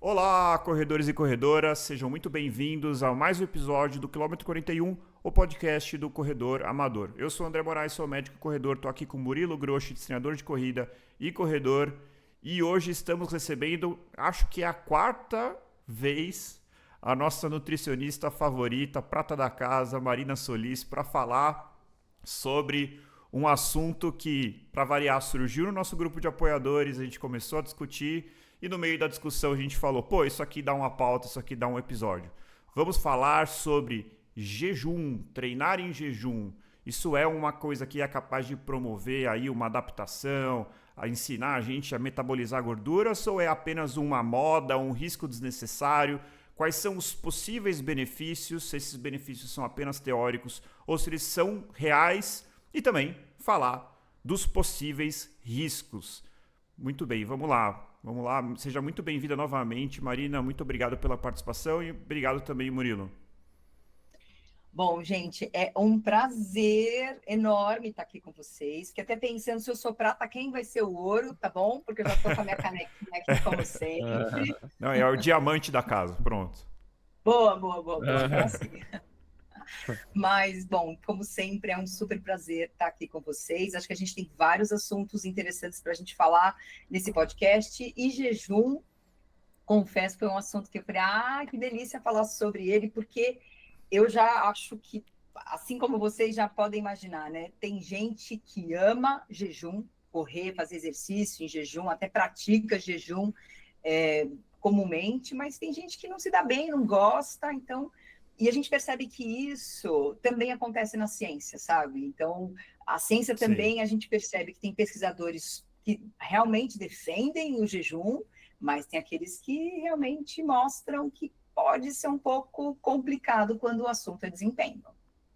Olá, corredores e corredoras, sejam muito bem-vindos a mais um episódio do Quilômetro 41, o podcast do Corredor Amador. Eu sou o André Moraes, sou médico e corredor, estou aqui com Murilo Groschi, treinador de corrida e corredor, e hoje estamos recebendo, acho que é a quarta vez, a nossa nutricionista favorita, prata da casa, Marina Solis, para falar sobre um assunto que, para variar, surgiu no nosso grupo de apoiadores, a gente começou a discutir e no meio da discussão a gente falou, pô, isso aqui dá uma pauta, isso aqui dá um episódio. Vamos falar sobre jejum, treinar em jejum. Isso é uma coisa que é capaz de promover aí uma adaptação, a ensinar a gente a metabolizar gorduras ou é apenas uma moda, um risco desnecessário? Quais são os possíveis benefícios, se esses benefícios são apenas teóricos ou se eles são reais? E também falar dos possíveis riscos. Muito bem, vamos lá. Vamos lá, seja muito bem-vinda novamente, Marina, muito obrigado pela participação e obrigado também, Murilo. Bom, gente, é um prazer enorme estar aqui com vocês, que até pensando se eu sou prata, quem vai ser o ouro, tá bom? Porque eu já estou com a minha canequinha aqui, como sempre. Não, é o diamante da casa, pronto. Boa, então assim. Mas, bom, como sempre, é um super prazer estar aqui com vocês. Acho que a gente tem vários assuntos interessantes para a gente falar nesse podcast. E jejum, confesso, foi um assunto que eu falei, que delícia falar sobre ele, porque eu já acho que, assim como vocês já podem imaginar, né? Tem gente que ama jejum, correr, fazer exercício em jejum, até pratica jejum comumente, mas tem gente que não se dá bem, não gosta, então... E a gente percebe que isso também acontece na ciência, sabe? Então, a ciência também, a gente percebe que tem pesquisadores que realmente defendem o jejum, mas tem aqueles que realmente mostram que pode ser um pouco complicado quando o assunto é desempenho.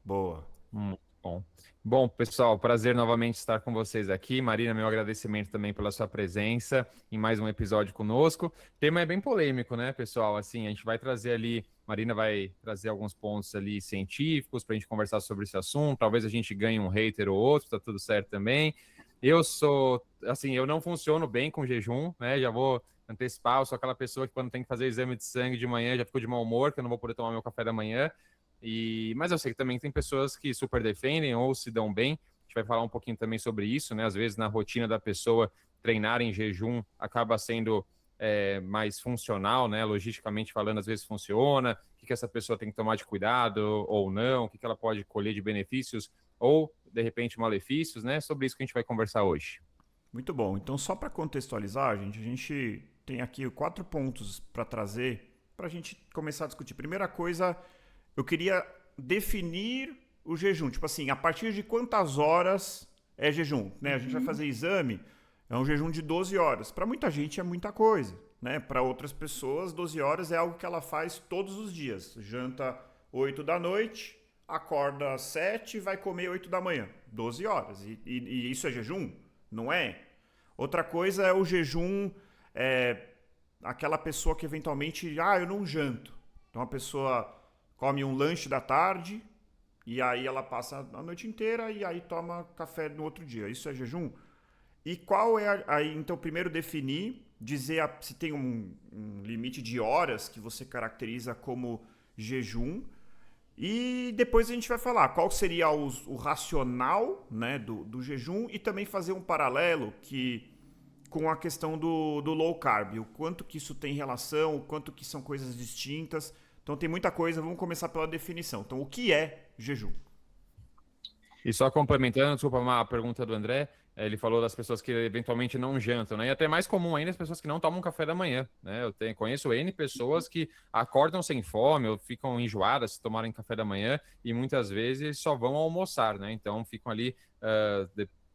Boa. Bom. Bom, pessoal, prazer novamente estar com vocês aqui. Marina, meu agradecimento também pela sua presença em mais um episódio conosco. O tema é bem polêmico, né, pessoal? Assim, a gente vai trazer ali, Marina vai trazer alguns pontos ali científicos para a gente conversar sobre esse assunto. Talvez a gente ganhe um hater ou outro, tá tudo certo também. Eu não funciono bem com jejum, né? Já vou antecipar, eu sou aquela pessoa que quando tem que fazer exame de sangue de manhã já fico de mau humor, que eu não vou poder tomar meu café da manhã. Mas eu sei que também tem pessoas que super defendem ou se dão bem. A gente vai falar um pouquinho também sobre isso, né? Às vezes na rotina da pessoa treinar em jejum acaba sendo mais funcional, né? Logisticamente falando, às vezes funciona. O que essa pessoa tem que tomar de cuidado ou não? O que ela pode colher de benefícios ou, de repente, malefícios, né? Sobre isso que a gente vai conversar hoje. Muito bom. Então, só para contextualizar, gente, a gente tem aqui 4 pontos para trazer para a gente começar a discutir. Primeira coisa, eu queria definir o jejum. Tipo assim, a partir de quantas horas é jejum? Né? A gente vai fazer exame, é um jejum de 12 horas. Para muita gente é muita coisa. Né? Para outras pessoas, 12 horas é algo que ela faz todos os dias. Janta 8 da noite, acorda às 7 e vai comer 8 da manhã. 12 horas. E isso é jejum? Não é? Outra coisa é o jejum, aquela pessoa que eventualmente, eu não janto. Então a pessoa come um lanche da tarde e aí ela passa a noite inteira e aí toma café no outro dia. Isso é jejum? E qual é aí? Então, primeiro definir, dizer se tem um limite de horas que você caracteriza como jejum. E depois a gente vai falar qual seria o racional, né, do jejum e também fazer um paralelo com a questão do low carb. O quanto que isso tem relação, o quanto que são coisas distintas. Então tem muita coisa, vamos começar pela definição. Então, o que é jejum? E só complementando, desculpa, uma pergunta do André, ele falou das pessoas que eventualmente não jantam, né? E até mais comum ainda as pessoas que não tomam café da manhã, né? Conheço N pessoas que acordam sem fome ou ficam enjoadas se tomarem café da manhã e muitas vezes só vão almoçar, né? Então ficam ali,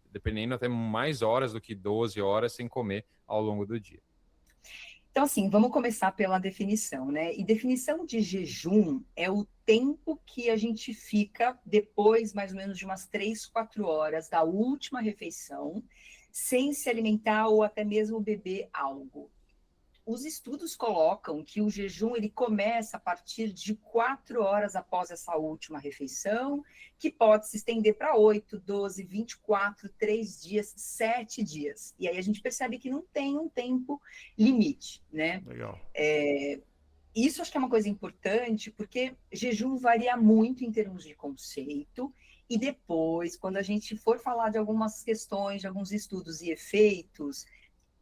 dependendo até mais horas do que 12 horas sem comer ao longo do dia. Então, assim, vamos começar pela definição, né? E definição de jejum é o tempo que a gente fica depois, mais ou menos, de umas 3, 4 horas da última refeição, sem se alimentar ou até mesmo beber algo. Os estudos colocam que o jejum ele começa a partir de 4 horas após essa última refeição, que pode se estender para 8, 12, 24, 3 dias, 7 dias. E aí a gente percebe que não tem um tempo limite, né? Legal. Isso acho que é uma coisa importante, porque jejum varia muito em termos de conceito, e depois, quando a gente for falar de algumas questões, de alguns estudos e efeitos,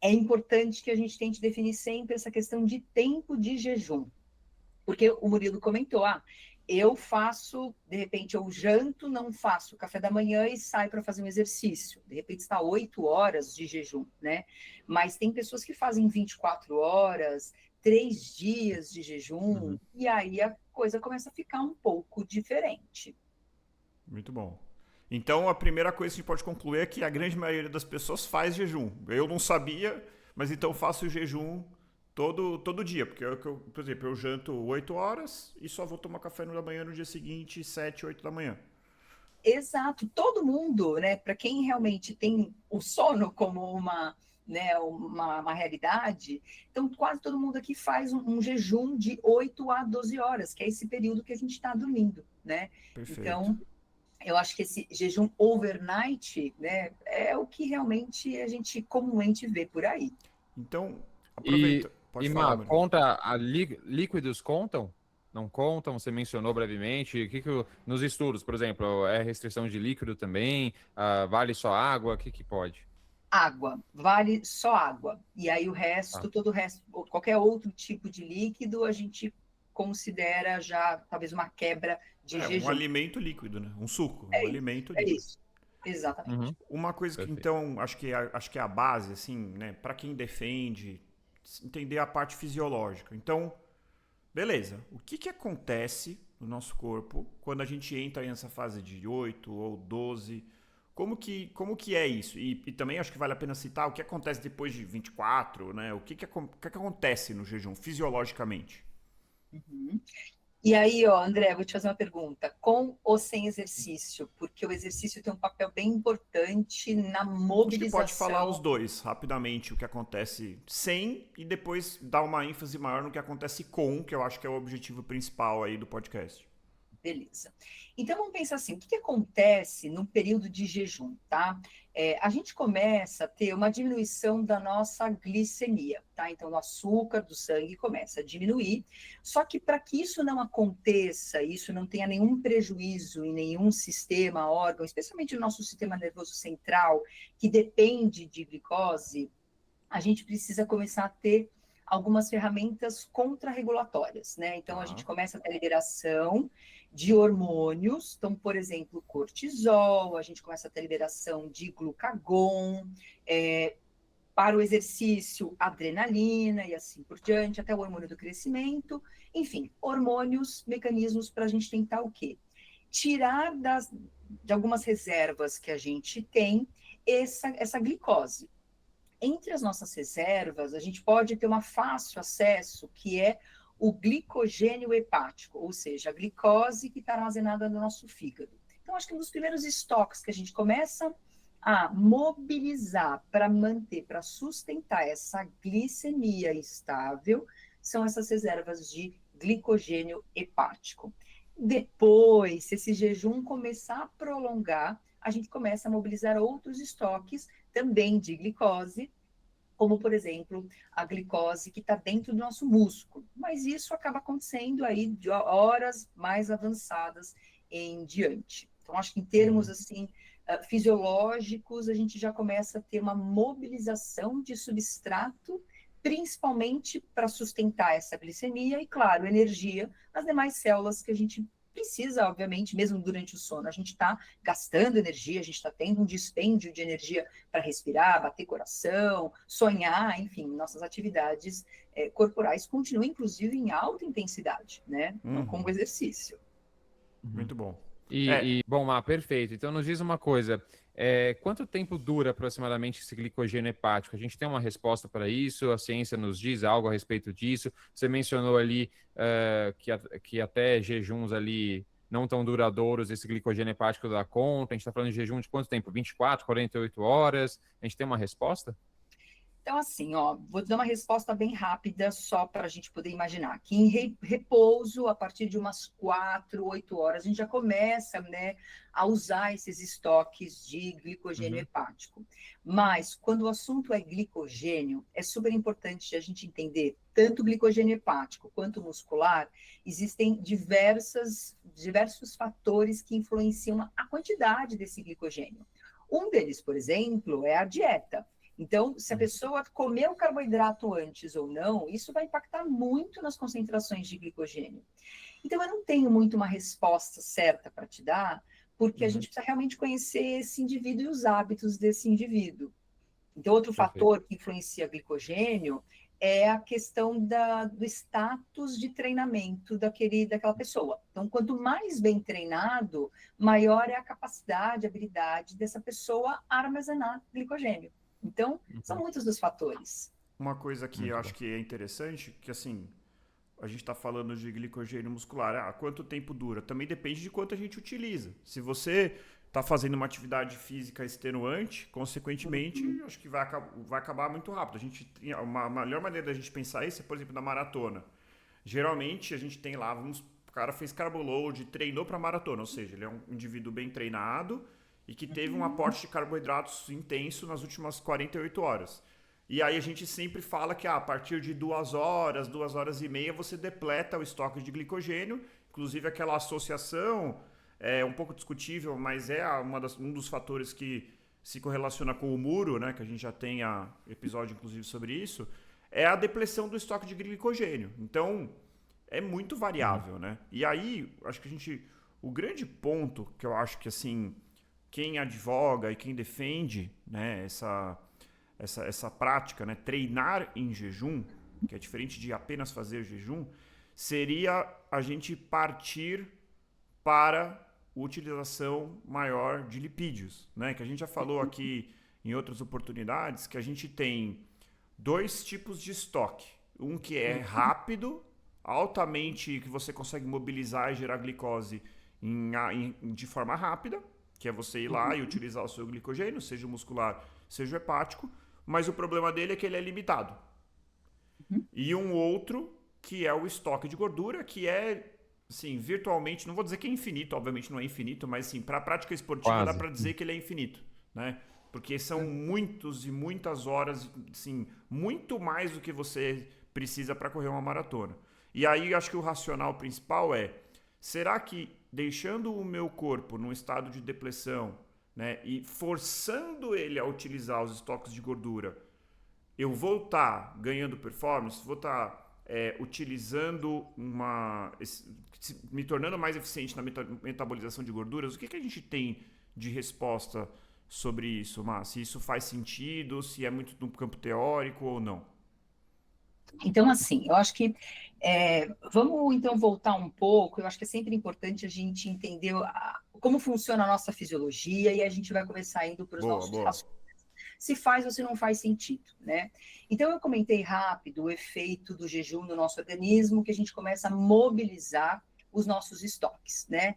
é importante que a gente tente definir sempre essa questão de tempo de jejum. Porque o Murilo comentou, eu faço, de repente eu janto, não faço café da manhã e saio para fazer um exercício. De repente está 8 horas de jejum, né? Mas tem pessoas que fazem 24 horas, 3 dias de jejum, e aí a coisa começa a ficar um pouco diferente. Muito bom. Então, a primeira coisa que a gente pode concluir é que a grande maioria das pessoas faz jejum. Eu não sabia, mas então faço o jejum todo dia. Porque, por exemplo, eu janto 8 horas e só vou tomar café da manhã no dia seguinte, 7, 8 da manhã. Exato. Todo mundo, né? Para quem realmente tem o sono como uma realidade, então quase todo mundo aqui faz um jejum de 8 a 12 horas, que é esse período que a gente está dormindo, né? Perfeito. Então, eu acho que esse jejum overnight, né, é o que realmente a gente comumente vê por aí. Então, aproveita. Pode falar, Murilo. Conta líquidos contam? Não contam? Você mencionou brevemente. Nos estudos, por exemplo, é restrição de líquido também? Vale só água? O que pode? Água, vale só água. E aí o resto, todo o resto, qualquer outro tipo de líquido, a gente considera já talvez uma quebra de jejum. Um alimento líquido, né? Um suco, alimento líquido. É isso, exatamente. Uma coisa que, então, acho que é a base, assim, né? Para quem defende, entender a parte fisiológica. Então, beleza. O que acontece no nosso corpo quando a gente entra nessa fase de 8 ou 12? Como que é isso? E também acho que vale a pena citar o que acontece depois de 24, né? O que acontece no jejum fisiologicamente? E aí, André, vou te fazer uma pergunta. Com ou sem exercício? Porque o exercício tem um papel bem importante na mobilização. Acho que pode falar os dois, rapidamente, o que acontece sem e depois dar uma ênfase maior no que acontece com, que eu acho que é o objetivo principal aí do podcast. Beleza. Então, vamos pensar assim, o que acontece num período de jejum, tá? A gente começa a ter uma diminuição da nossa glicemia, tá? Então, o açúcar do sangue começa a diminuir, só que para que isso não aconteça, isso não tenha nenhum prejuízo em nenhum sistema, órgão, especialmente no nosso sistema nervoso central, que depende de glicose, a gente precisa começar a ter algumas ferramentas contrarregulatórias, né? Então, a gente começa a ter liberação de hormônios, então, por exemplo, cortisol, a gente começa a ter liberação de glucagon, para o exercício, adrenalina e assim por diante, até o hormônio do crescimento, enfim, hormônios, mecanismos para a gente tentar o quê? Tirar de algumas reservas que a gente tem essa glicose. Entre as nossas reservas, a gente pode ter um fácil acesso, que é o glicogênio hepático, ou seja, a glicose que está armazenada no nosso fígado. Então, acho que um dos primeiros estoques que a gente começa a mobilizar para manter, para sustentar essa glicemia estável, são essas reservas de glicogênio hepático. Depois, se esse jejum começar a prolongar, a gente começa a mobilizar outros estoques também de glicose, como, por exemplo, a glicose que está dentro do nosso músculo. Mas isso acaba acontecendo aí de horas mais avançadas em diante. Então, acho que em termos, assim, fisiológicos, a gente já começa a ter uma mobilização de substrato, principalmente para sustentar essa glicemia e, claro, energia nas demais células que a gente precisa, obviamente, mesmo durante o sono. A gente está gastando energia, a gente está tendo um dispêndio de energia para respirar, bater coração, sonhar, enfim, nossas atividades corporais continuam, inclusive, em alta intensidade, né? Como exercício. Muito bom. Bom, perfeito. Então, nos diz uma coisa. Quanto tempo dura aproximadamente esse glicogênio hepático? A gente tem uma resposta para isso? A ciência nos diz algo a respeito disso? Você mencionou ali que até jejuns ali não tão duradouros, esse glicogênio hepático dá conta. A gente está falando de jejum de quanto tempo? 24, 48 horas? A gente tem uma resposta? Então, assim, ó, vou te dar uma resposta bem rápida, só para a gente poder imaginar. Que em repouso, a partir de umas 4, 8 horas, a gente já começa, né, a usar esses estoques de glicogênio hepático. Mas, quando o assunto é glicogênio, é super importante a gente entender, tanto glicogênio hepático quanto muscular, existem diversos fatores que influenciam a quantidade desse glicogênio. Um deles, por exemplo, é a dieta. Então, se a pessoa comeu carboidrato antes ou não, isso vai impactar muito nas concentrações de glicogênio. Então, eu não tenho muito uma resposta certa para te dar, porque a gente precisa realmente conhecer esse indivíduo e os hábitos desse indivíduo. Então, outro fator que influencia glicogênio é a questão do status de treinamento daquela pessoa. Então, quanto mais bem treinado, maior é a capacidade, a habilidade dessa pessoa a armazenar glicogênio. Então, são muitos dos fatores. Uma coisa que eu acho que é interessante, que assim, a gente está falando de glicogênio muscular. Quanto tempo dura? Também depende de quanto a gente utiliza. Se você está fazendo uma atividade física extenuante, consequentemente, acho que vai acabar muito rápido. A melhor maneira da gente pensar isso é, por exemplo, na maratona. Geralmente, a gente tem lá, o cara fez carboload, treinou para maratona, ou seja, ele é um indivíduo bem treinado e que teve um aporte de carboidratos intenso nas últimas 48 horas. E aí a gente sempre fala que a partir de 2 horas, 2 horas e meia, você depleta o estoque de glicogênio. Inclusive aquela associação é um pouco discutível, mas é um dos fatores que se correlaciona com o muro, né, que a gente já tem episódio inclusive sobre isso, é a depleção do estoque de glicogênio. Então, é muito variável, né? E aí, acho que o grande ponto que eu acho que assim, quem advoga e quem defende, né, essa prática, né, treinar em jejum, que é diferente de apenas fazer jejum, seria a gente partir para a utilização maior de lipídios, né? Que a gente já falou aqui em outras oportunidades, que a gente tem 2 tipos de estoque. Um que é rápido, altamente, que você consegue mobilizar e gerar glicose de forma rápida, que é você ir lá e utilizar o seu glicogênio, seja o muscular, seja o hepático, mas o problema dele é que ele é limitado. E um outro, que é o estoque de gordura, que é, assim, virtualmente, não vou dizer que é infinito, obviamente não é infinito, mas, assim, para a prática esportiva dá para dizer que ele é infinito, né? Porque são muitos e muitas horas, assim, muito mais do que você precisa para correr uma maratona. E aí, acho que o racional principal é, será que deixando o meu corpo num estado de depressão, né, e forçando ele a utilizar os estoques de gordura, eu vou estar ganhando performance, vou estar utilizando me tornando mais eficiente na metabolização de gorduras? O que a gente tem de resposta sobre isso, Má? Se isso faz sentido, se é muito no campo teórico ou não? Então, assim, eu acho que vamos então voltar um pouco. Eu acho que é sempre importante a gente entender como funciona a nossa fisiologia e a gente vai começar indo para os nossos raciocínios. Se faz ou se não faz sentido, né? Então, eu comentei rápido o efeito do jejum no nosso organismo, que a gente começa a mobilizar os nossos estoques, né?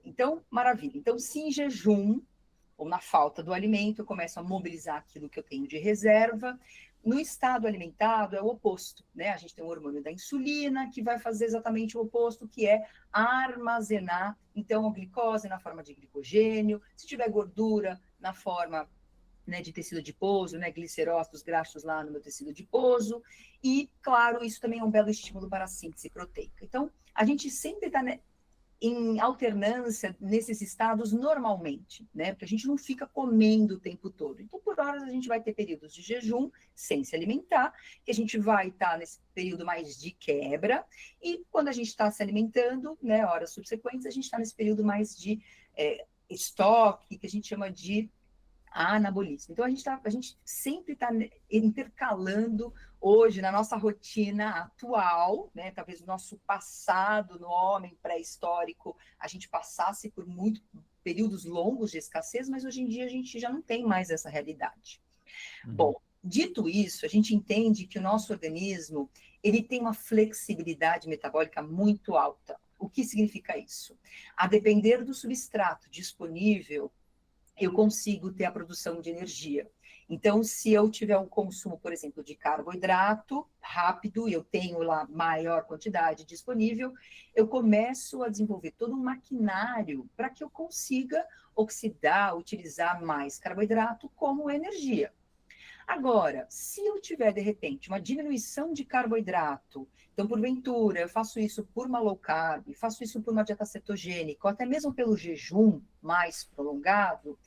Então, maravilha. Então, se em jejum ou na falta do alimento, eu começo a mobilizar aquilo que eu tenho de reserva. No estado alimentado é o oposto, né? A gente tem o hormônio da insulina, que vai fazer exatamente o oposto, que é armazenar, então, a glicose na forma de glicogênio, se tiver gordura na forma, né, de tecido adiposo, né, glicerócitos graxos lá no meu tecido adiposo, e, claro, isso também é um belo estímulo para a síntese proteica. Então, a gente sempre está, né, em alternância nesses estados normalmente, né? Porque a gente não fica comendo o tempo todo. Então, por horas, a gente vai ter períodos de jejum sem se alimentar, que a gente vai estar nesse período mais de quebra, e quando a gente está se alimentando, né, horas subsequentes, a gente está nesse período mais de estoque, que a gente chama de anabolismo. Então, a gente sempre está intercalando hoje na nossa rotina atual, né? Talvez no nosso passado, no homem pré-histórico, a gente passasse por muitos períodos longos de escassez, mas hoje em dia a gente já não tem mais essa realidade. Bom, dito isso, a gente entende que o nosso organismo ele tem uma flexibilidade metabólica muito alta. O que significa isso? A depender do substrato disponível, eu consigo ter a produção de energia. Então, se eu tiver um consumo, por exemplo, de carboidrato rápido, e eu tenho lá maior quantidade disponível, eu começo a desenvolver todo um maquinário para que eu consiga oxidar, utilizar mais carboidrato como energia. Agora, se eu tiver, de repente, uma diminuição de carboidrato, então, porventura, eu faço isso por uma low carb, faço isso por uma dieta cetogênica, ou até mesmo pelo jejum mais prolongado,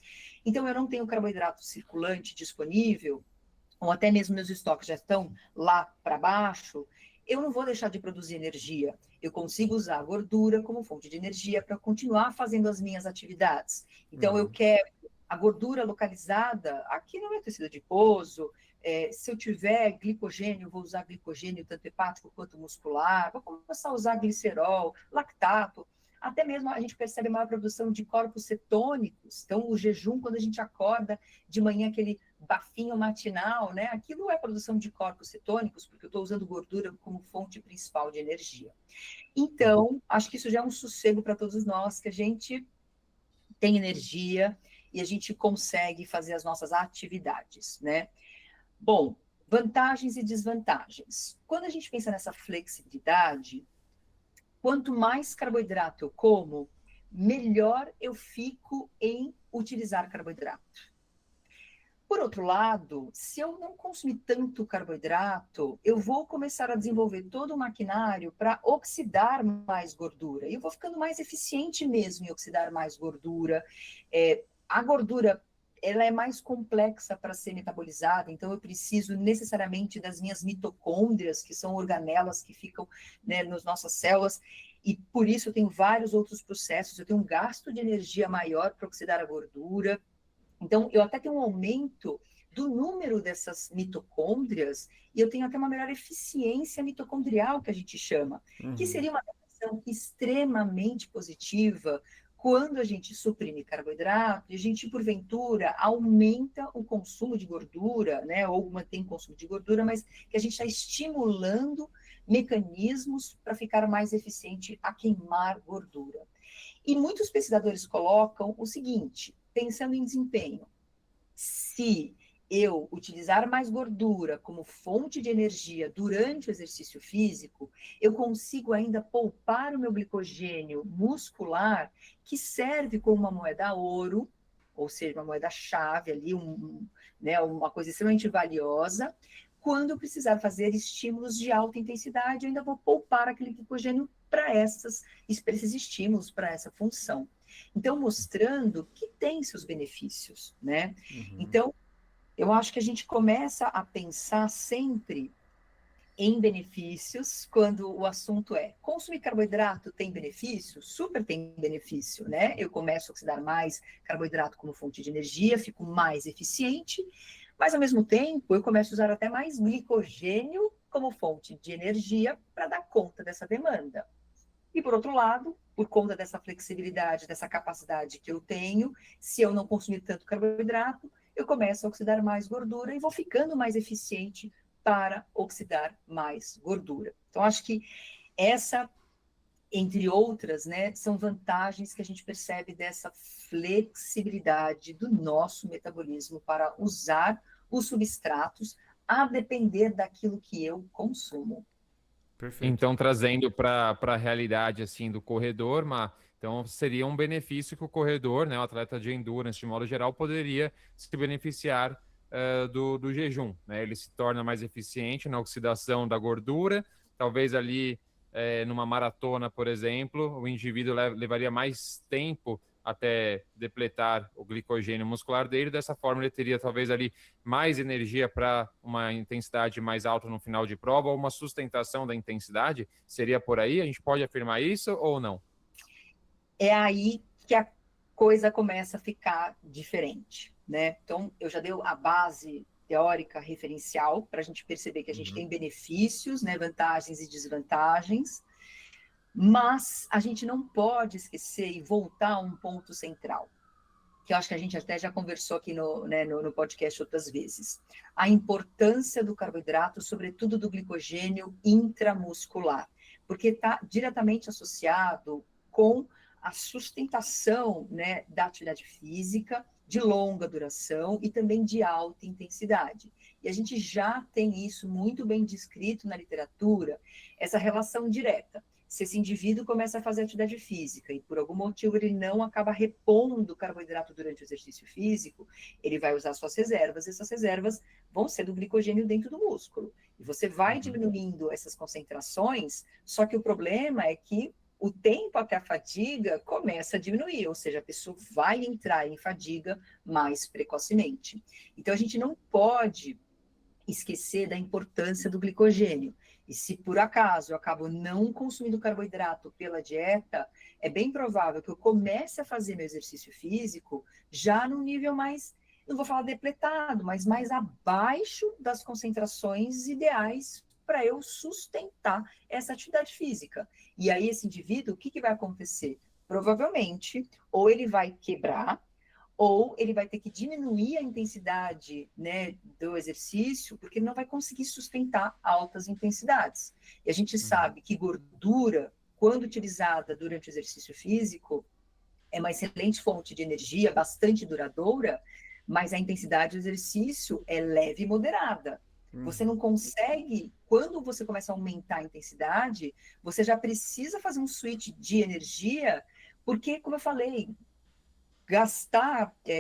então eu não tenho carboidrato circulante disponível, ou até mesmo meus estoques já estão lá para baixo, eu não vou deixar de produzir energia. Eu consigo usar a gordura como fonte de energia para continuar fazendo as minhas atividades. Então, eu quero a gordura localizada aqui no meu tecido adiposo. Se eu tiver glicogênio, vou usar glicogênio tanto hepático quanto muscular, vou começar a usar glicerol, lactato. Até mesmo a gente percebe maior produção de corpos cetônicos. Então, o jejum, quando a gente acorda de manhã, aquele bafinho matinal, né? Aquilo é produção de corpos cetônicos, porque eu estou usando gordura como fonte principal de energia. Então, acho que isso já é um sossego para todos nós, que a gente tem energia e a gente consegue fazer as nossas atividades, né? Bom, vantagens e desvantagens. Quando a gente pensa nessa flexibilidade, quanto mais carboidrato eu como, melhor eu fico em utilizar carboidrato. Por outro lado, se eu não consumir tanto carboidrato, eu vou começar a desenvolver todo o maquinário para oxidar mais gordura. E eu vou ficando mais eficiente mesmo em oxidar mais gordura. A gordura, ela é mais complexa para ser metabolizada, então eu preciso necessariamente das minhas mitocôndrias, que são organelas que ficam, né, nas nossas células, e por isso eu tenho vários outros processos, eu tenho um gasto de energia maior para oxidar a gordura. Então, eu até tenho um aumento do número dessas mitocôndrias e eu tenho até uma melhor eficiência mitocondrial, que a gente chama, que seria uma relação extremamente positiva quando a gente suprime carboidrato e a gente, porventura, aumenta o consumo de gordura, né, ou mantém o consumo de gordura, mas que a gente está estimulando mecanismos para ficar mais eficiente a queimar gordura. E muitos pesquisadores colocam o seguinte, pensando em desempenho, se eu utilizar mais gordura como fonte de energia durante o exercício físico, eu consigo ainda poupar o meu glicogênio muscular, que serve como uma moeda ouro, ou seja, uma moeda-chave ali, né, uma coisa extremamente valiosa. Quando eu precisar fazer estímulos de alta intensidade, eu ainda vou poupar aquele glicogênio para esses estímulos, para essa função. Então, mostrando que tem seus benefícios, né? Então, eu acho que a gente começa a pensar sempre em benefícios quando o assunto é consumir carboidrato tem benefício? Super tem benefício, né? Eu começo a oxidar mais carboidrato como fonte de energia, fico mais eficiente, mas ao mesmo tempo eu começo a usar até mais glicogênio como fonte de energia para dar conta dessa demanda. E por outro lado, por conta dessa flexibilidade, dessa capacidade que eu tenho, se eu não consumir tanto carboidrato, eu começo a oxidar mais gordura e vou ficando mais eficiente para oxidar mais gordura. Então, acho que essa, entre outras, né, são vantagens que a gente percebe dessa flexibilidade do nosso metabolismo para usar os substratos a depender daquilo que eu consumo. Perfeito. Então, trazendo para a realidade assim do corredor, então seria um benefício que o corredor, né, o atleta de endurance, de modo geral, poderia se beneficiar do jejum, né? Ele se torna mais eficiente na oxidação da gordura, talvez ali numa maratona, por exemplo, o indivíduo levaria mais tempo até depletar o glicogênio muscular dele, dessa forma ele teria talvez ali mais energia para uma intensidade mais alta no final de prova, ou uma sustentação da intensidade, seria por aí? A gente pode afirmar isso ou não? É aí que a coisa começa a ficar diferente, né? Então, eu já dei a base teórica referencial para a gente perceber que a gente tem benefícios, né, vantagens e desvantagens, mas a gente não pode esquecer e voltar a um ponto central, que eu acho que a gente até já conversou aqui no podcast outras vezes. A importância do carboidrato, sobretudo do glicogênio intramuscular, porque está diretamente associado com a sustentação, né, da atividade física de longa duração e também de alta intensidade. E a gente já tem isso muito bem descrito na literatura, essa relação direta. Se esse indivíduo começa a fazer atividade física e por algum motivo ele não acaba repondo carboidrato durante o exercício físico, ele vai usar suas reservas, e essas reservas vão ser do glicogênio dentro do músculo. E você vai diminuindo essas concentrações, só que o problema é que o tempo até a fadiga começa a diminuir, ou seja, a pessoa vai entrar em fadiga mais precocemente. Então, a gente não pode esquecer da importância do glicogênio. E se por acaso eu acabo não consumindo carboidrato pela dieta, é bem provável que eu comece a fazer meu exercício físico já num nível mais, não vou falar depletado, mas mais abaixo das concentrações ideais para eu sustentar essa atividade física. E aí esse indivíduo, o que vai acontecer? Provavelmente, ou ele vai quebrar, ou ele vai ter que diminuir a intensidade, né, do exercício, porque ele não vai conseguir sustentar altas intensidades. E a gente sabe que gordura, quando utilizada durante o exercício físico, é uma excelente fonte de energia, bastante duradoura, mas a intensidade do exercício é leve e moderada. Você não consegue, quando você começa a aumentar a intensidade, você já precisa fazer um switch de energia, porque, como eu falei,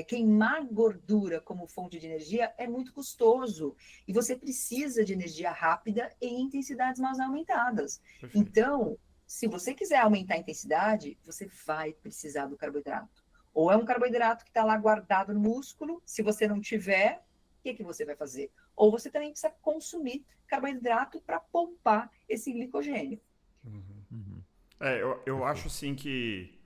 queimar gordura como fonte de energia é muito custoso. E você precisa de energia rápida e intensidades mais aumentadas. Perfeito. Então, se você quiser aumentar a intensidade, você vai precisar do carboidrato. Ou é um carboidrato que está lá guardado no músculo, se você não tiver, o que você vai fazer? Ou você também precisa consumir carboidrato para poupar esse glicogênio. Eu acho assim que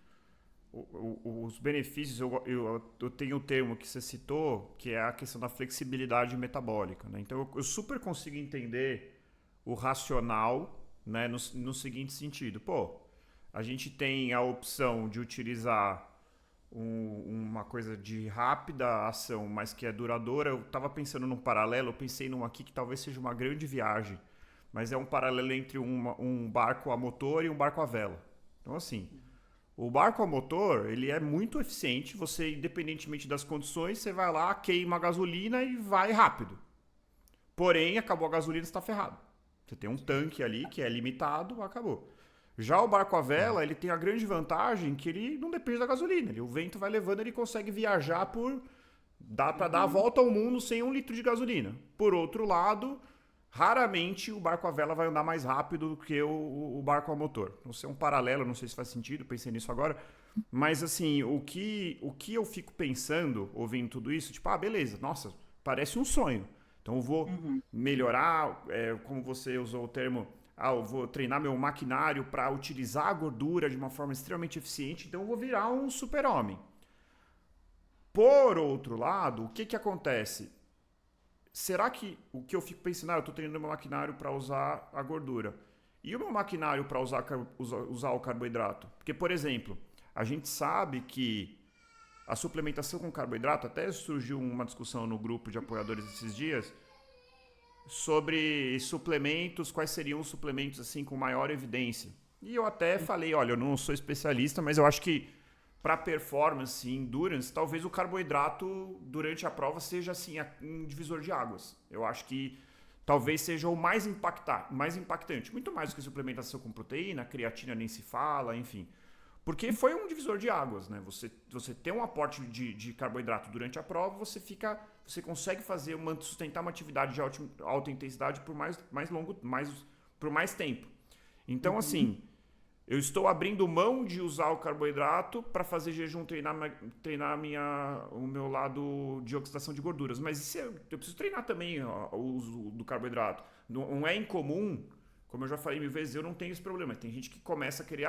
os benefícios, eu tenho o termo que você citou, que é a questão da flexibilidade metabólica, né? Então eu super consigo entender o racional, né, no seguinte sentido. Pô, a gente tem a opção de utilizar uma coisa de rápida ação, mas que é duradoura. Eu estava pensando num paralelo, eu pensei num aqui que talvez seja uma grande viagem, mas é um paralelo entre um barco a motor e um barco a vela. Então assim, o barco a motor, ele é muito eficiente, você, independentemente das condições, você vai lá, queima a gasolina e vai rápido. Porém, acabou a gasolina, você está ferrado. Você tem um tanque ali que é limitado, acabou. Já o barco a vela, ele tem a grande vantagem que ele não depende da gasolina. O vento vai levando, ele consegue viajar dá para dar a volta ao mundo sem 1 litro de gasolina. Por outro lado, raramente o barco a vela vai andar mais rápido do que o barco a motor. Não sei, é um paralelo, não sei se faz sentido, pensei nisso agora. Mas assim, o que eu fico pensando, ouvindo tudo isso, tipo, beleza, nossa, parece um sonho. Então eu vou melhorar, como você usou o termo, eu vou treinar meu maquinário para utilizar a gordura de uma forma extremamente eficiente, então eu vou virar um super-homem. Por outro lado, o que acontece? Será que o que eu fico pensando, eu estou treinando meu maquinário para usar a gordura. E o meu maquinário para usar o carboidrato? Porque, por exemplo, a gente sabe que a suplementação com carboidrato, até surgiu uma discussão no grupo de apoiadores esses dias, sobre suplementos, quais seriam os suplementos assim com maior evidência. E eu até falei, olha, eu não sou especialista, mas eu acho que para performance e endurance, talvez o carboidrato durante a prova seja assim um divisor de águas. Eu acho que talvez seja o mais impactante, muito mais do que suplementação com proteína, creatina nem se fala, enfim. Porque foi um divisor de águas, né? Você tem um aporte de carboidrato durante a prova, você consegue sustentar uma atividade de alta intensidade por por mais tempo. Então, assim, eu estou abrindo mão de usar o carboidrato para fazer jejum, treinar o meu lado de oxidação de gorduras. Mas eu preciso treinar também o uso do carboidrato. Não é incomum, como eu já falei 1000 vezes, eu não tenho esse problema. Tem gente que começa a querer,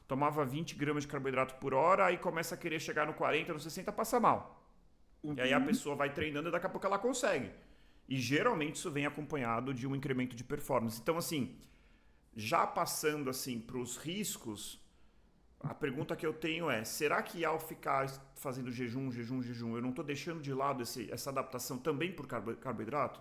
tomava 20 gramas de carboidrato por hora, aí começa a querer chegar no 40, no 60, passa mal. E aí a pessoa vai treinando e daqui a pouco ela consegue. E geralmente isso vem acompanhado de um incremento de performance. Então, assim, já passando assim para os riscos, a pergunta que eu tenho é, será que ao ficar fazendo jejum, eu não estou deixando de lado essa adaptação também por carboidrato?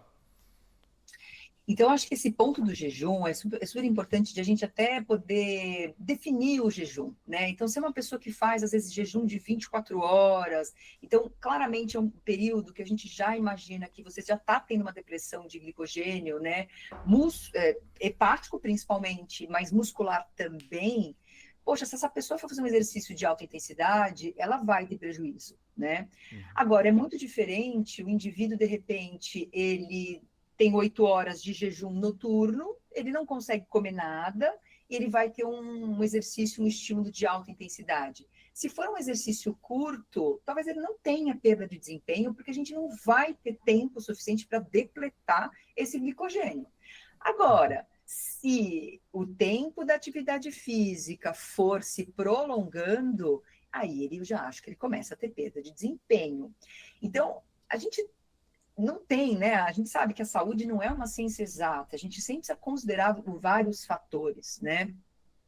Então, acho que esse ponto do jejum é super importante de a gente até poder definir o jejum, né? Então, se é uma pessoa que faz, às vezes, jejum de 24 horas, então, claramente é um período que a gente já imagina que você já está tendo uma depressão de glicogênio, né? Hepático, principalmente, mas muscular também. Poxa, se essa pessoa for fazer um exercício de alta intensidade, ela vai ter prejuízo, né? Agora, é muito diferente o indivíduo, de repente, ele tem 8 horas de jejum noturno, ele não consegue comer nada, e ele vai ter um exercício, um estímulo de alta intensidade. Se for um exercício curto, talvez ele não tenha perda de desempenho, porque a gente não vai ter tempo suficiente para depletar esse glicogênio. Agora, se o tempo da atividade física for se prolongando, aí eu já acho que ele começa a ter perda de desempenho. Então, a gente não tem, né? A gente sabe que a saúde não é uma ciência exata, a gente sempre precisa considerar vários fatores, né?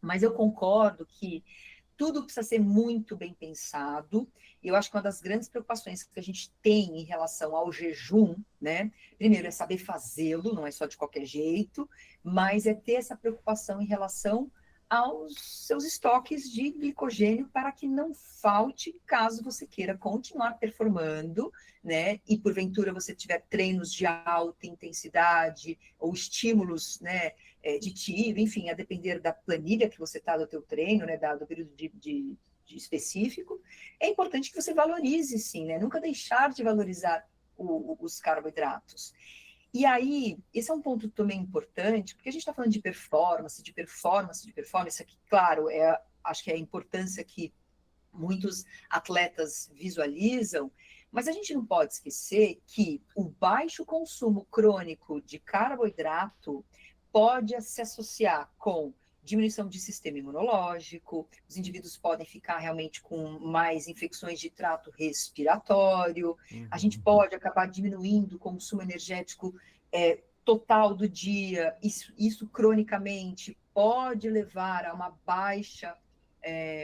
Mas eu concordo que tudo precisa ser muito bem pensado. E eu acho que uma das grandes preocupações que a gente tem em relação ao jejum, né? Primeiro é saber fazê-lo, não é só de qualquer jeito, mas é ter essa preocupação em relação aos seus estoques de glicogênio para que não falte caso você queira continuar performando, né? E porventura você tiver treinos de alta intensidade ou estímulos, né? De tiro, enfim, a depender da planilha que você está do teu treino, né? Do período de específico, é importante que você valorize, sim, né? Nunca deixar de valorizar os carboidratos. E aí, esse é um ponto também importante, porque a gente está falando de performance, aqui, claro, acho que é a importância que muitos atletas visualizam, mas a gente não pode esquecer que o baixo consumo crônico de carboidrato pode se associar com diminuição de sistema imunológico, os indivíduos podem ficar realmente com mais infecções de trato respiratório, a gente pode acabar diminuindo o consumo energético total do dia, isso cronicamente pode levar a uma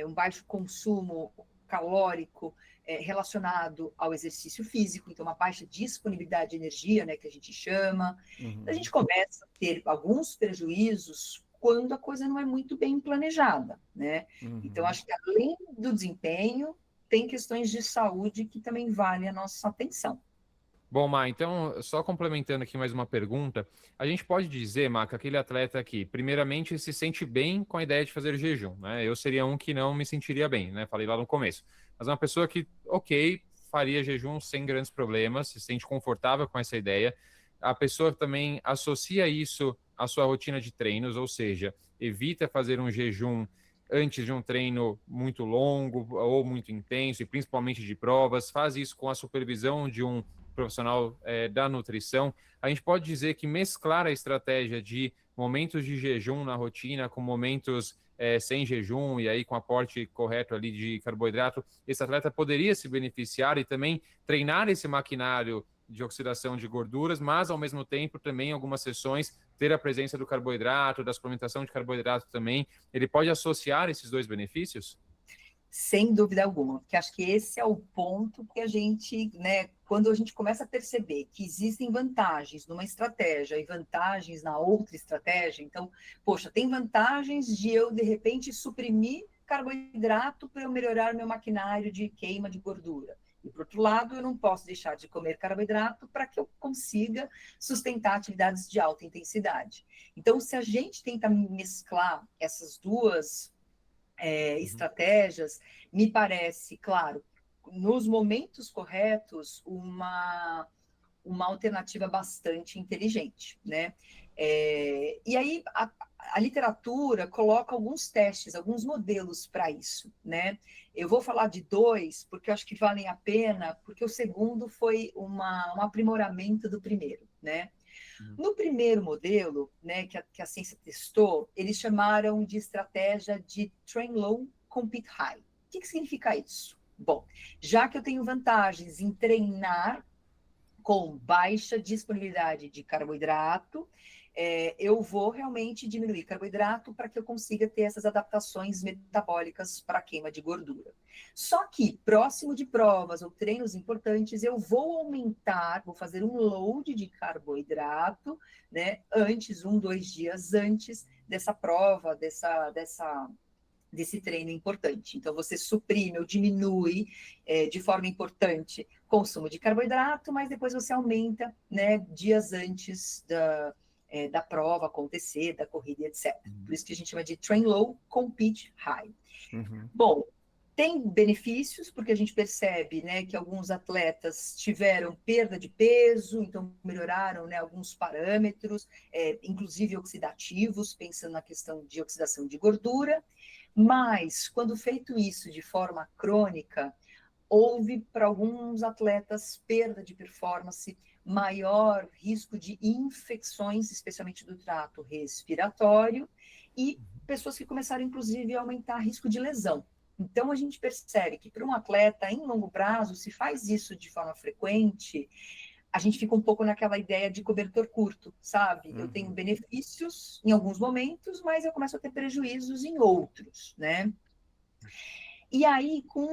um baixo consumo calórico relacionado ao exercício físico, então uma baixa disponibilidade de energia, né, que a gente chama. A gente começa a ter alguns prejuízos quando a coisa não é muito bem planejada, né? Então, acho que além do desempenho, tem questões de saúde que também valem a nossa atenção. Bom, Má, então, só complementando aqui mais uma pergunta, a gente pode dizer, Má, que aquele atleta aqui, primeiramente, se sente bem com a ideia de fazer jejum, né? Eu seria um que não me sentiria bem, né? Falei lá no começo. Mas uma pessoa que, ok, faria jejum sem grandes problemas, se sente confortável com essa ideia. A pessoa também associa isso à sua rotina de treinos, ou seja, evita fazer um jejum antes de um treino muito longo ou muito intenso, e principalmente de provas, faz isso com a supervisão de um profissional da nutrição. A gente pode dizer que mesclar a estratégia de momentos de jejum na rotina com momentos sem jejum e aí com aporte correto ali de carboidrato, esse atleta poderia se beneficiar e também treinar esse maquinário de oxidação de gorduras, mas ao mesmo tempo também em algumas sessões ter a presença do carboidrato, da suplementação de carboidrato também. Ele pode associar esses dois benefícios? Sem dúvida alguma, porque acho que esse é o ponto que a gente, né, quando a gente começa a perceber que existem vantagens numa estratégia e vantagens na outra estratégia, então, poxa, tem vantagens de eu, de repente, suprimir carboidrato para eu melhorar meu maquinário de queima de gordura. E, por outro lado, eu não posso deixar de comer carboidrato para que eu consiga sustentar atividades de alta intensidade. Então, se a gente tenta mesclar essas duas estratégias, me parece, claro, nos momentos corretos, uma alternativa bastante inteligente, né? E aí a literatura coloca alguns testes, alguns modelos para isso, né? Eu vou falar de dois, porque eu acho que valem a pena, porque o segundo foi um aprimoramento do primeiro, né? No primeiro modelo, né, que a ciência testou, eles chamaram de estratégia de Train Low, Compete High. O que significa isso? Bom, já que eu tenho vantagens em treinar com baixa disponibilidade de carboidrato, eu vou realmente diminuir carboidrato para que eu consiga ter essas adaptações metabólicas para a queima de gordura. Só que, próximo de provas ou treinos importantes, eu vou aumentar, vou fazer um load de carboidrato, né, antes, 2 dias antes dessa prova, desse treino importante. Então, você suprime ou diminui de forma importante consumo de carboidrato, mas depois você aumenta, né, dias antes da prova acontecer, da corrida, etc. Por isso que a gente chama de train low, compete high. Uhum. Bom, tem benefícios, porque a gente percebe, né, que alguns atletas tiveram perda de peso, então melhoraram, né, alguns parâmetros, inclusive oxidativos, pensando na questão de oxidação de gordura, mas quando feito isso de forma crônica, houve para alguns atletas perda de performance, maior risco de infecções, especialmente do trato respiratório, e pessoas que começaram, inclusive, a aumentar risco de lesão. Então, a gente percebe que para um atleta, em longo prazo, se faz isso de forma frequente, a gente fica um pouco naquela ideia de cobertor curto, sabe? Eu tenho benefícios em alguns momentos, mas eu começo a ter prejuízos em outros, né? E aí, com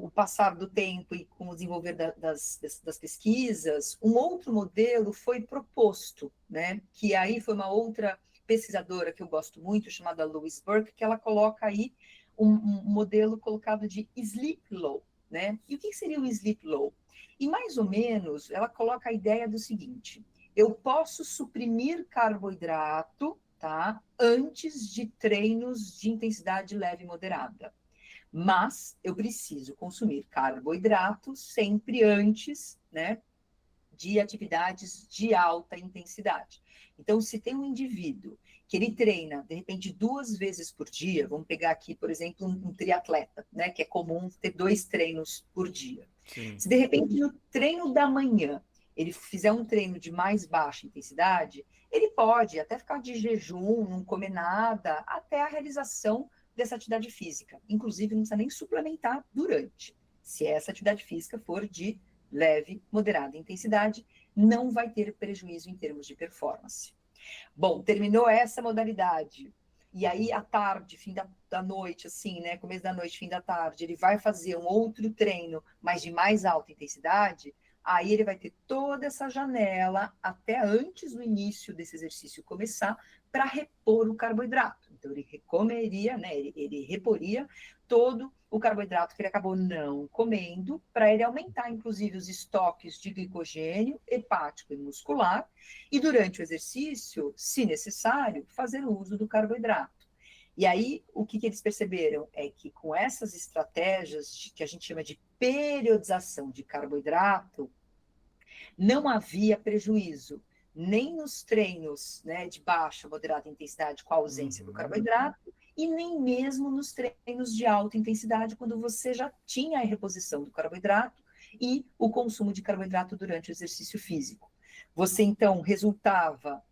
o passar do tempo e com o desenvolver das pesquisas, um outro modelo foi proposto, né? Que aí foi uma outra pesquisadora que eu gosto muito, chamada Louise Burke, que ela coloca aí um modelo colocado de sleep low, né? E o que seria o sleep low? E mais ou menos, ela coloca a ideia do seguinte: eu posso suprimir carboidrato, tá? Antes de treinos de intensidade leve e moderada. Mas eu preciso consumir carboidrato sempre antes, né, de atividades de alta intensidade. Então, se tem um indivíduo que ele treina, de repente, 2 vezes por dia, vamos pegar aqui, por exemplo, um triatleta, né, que é comum ter 2 treinos por dia. Sim. Se, de repente, no treino da manhã, ele fizer um treino de mais baixa intensidade, ele pode até ficar de jejum, não comer nada, até a realização dessa atividade física. Inclusive, não precisa nem suplementar durante. Se essa atividade física for de leve, moderada intensidade, não vai ter prejuízo em termos de performance. Bom, terminou essa modalidade. E aí, à tarde, fim da noite, assim, né? Começo da noite, fim da tarde, ele vai fazer um outro treino, mas de mais alta intensidade. Aí ele vai ter toda essa janela até antes do início desse exercício começar para repor o carboidrato. Então, ele recomeria, né? Ele reporia todo o carboidrato que ele acabou não comendo, para ele aumentar, inclusive, os estoques de glicogênio hepático e muscular, e durante o exercício, se necessário, fazer o uso do carboidrato. E aí, o que eles perceberam é que com essas estratégias que a gente chama de periodização de carboidrato, não havia prejuízo nem nos treinos, né, de baixa, moderada intensidade com a ausência do carboidrato, e nem mesmo nos treinos de alta intensidade, quando você já tinha a reposição do carboidrato e o consumo de carboidrato durante o exercício físico. Você, então, resultava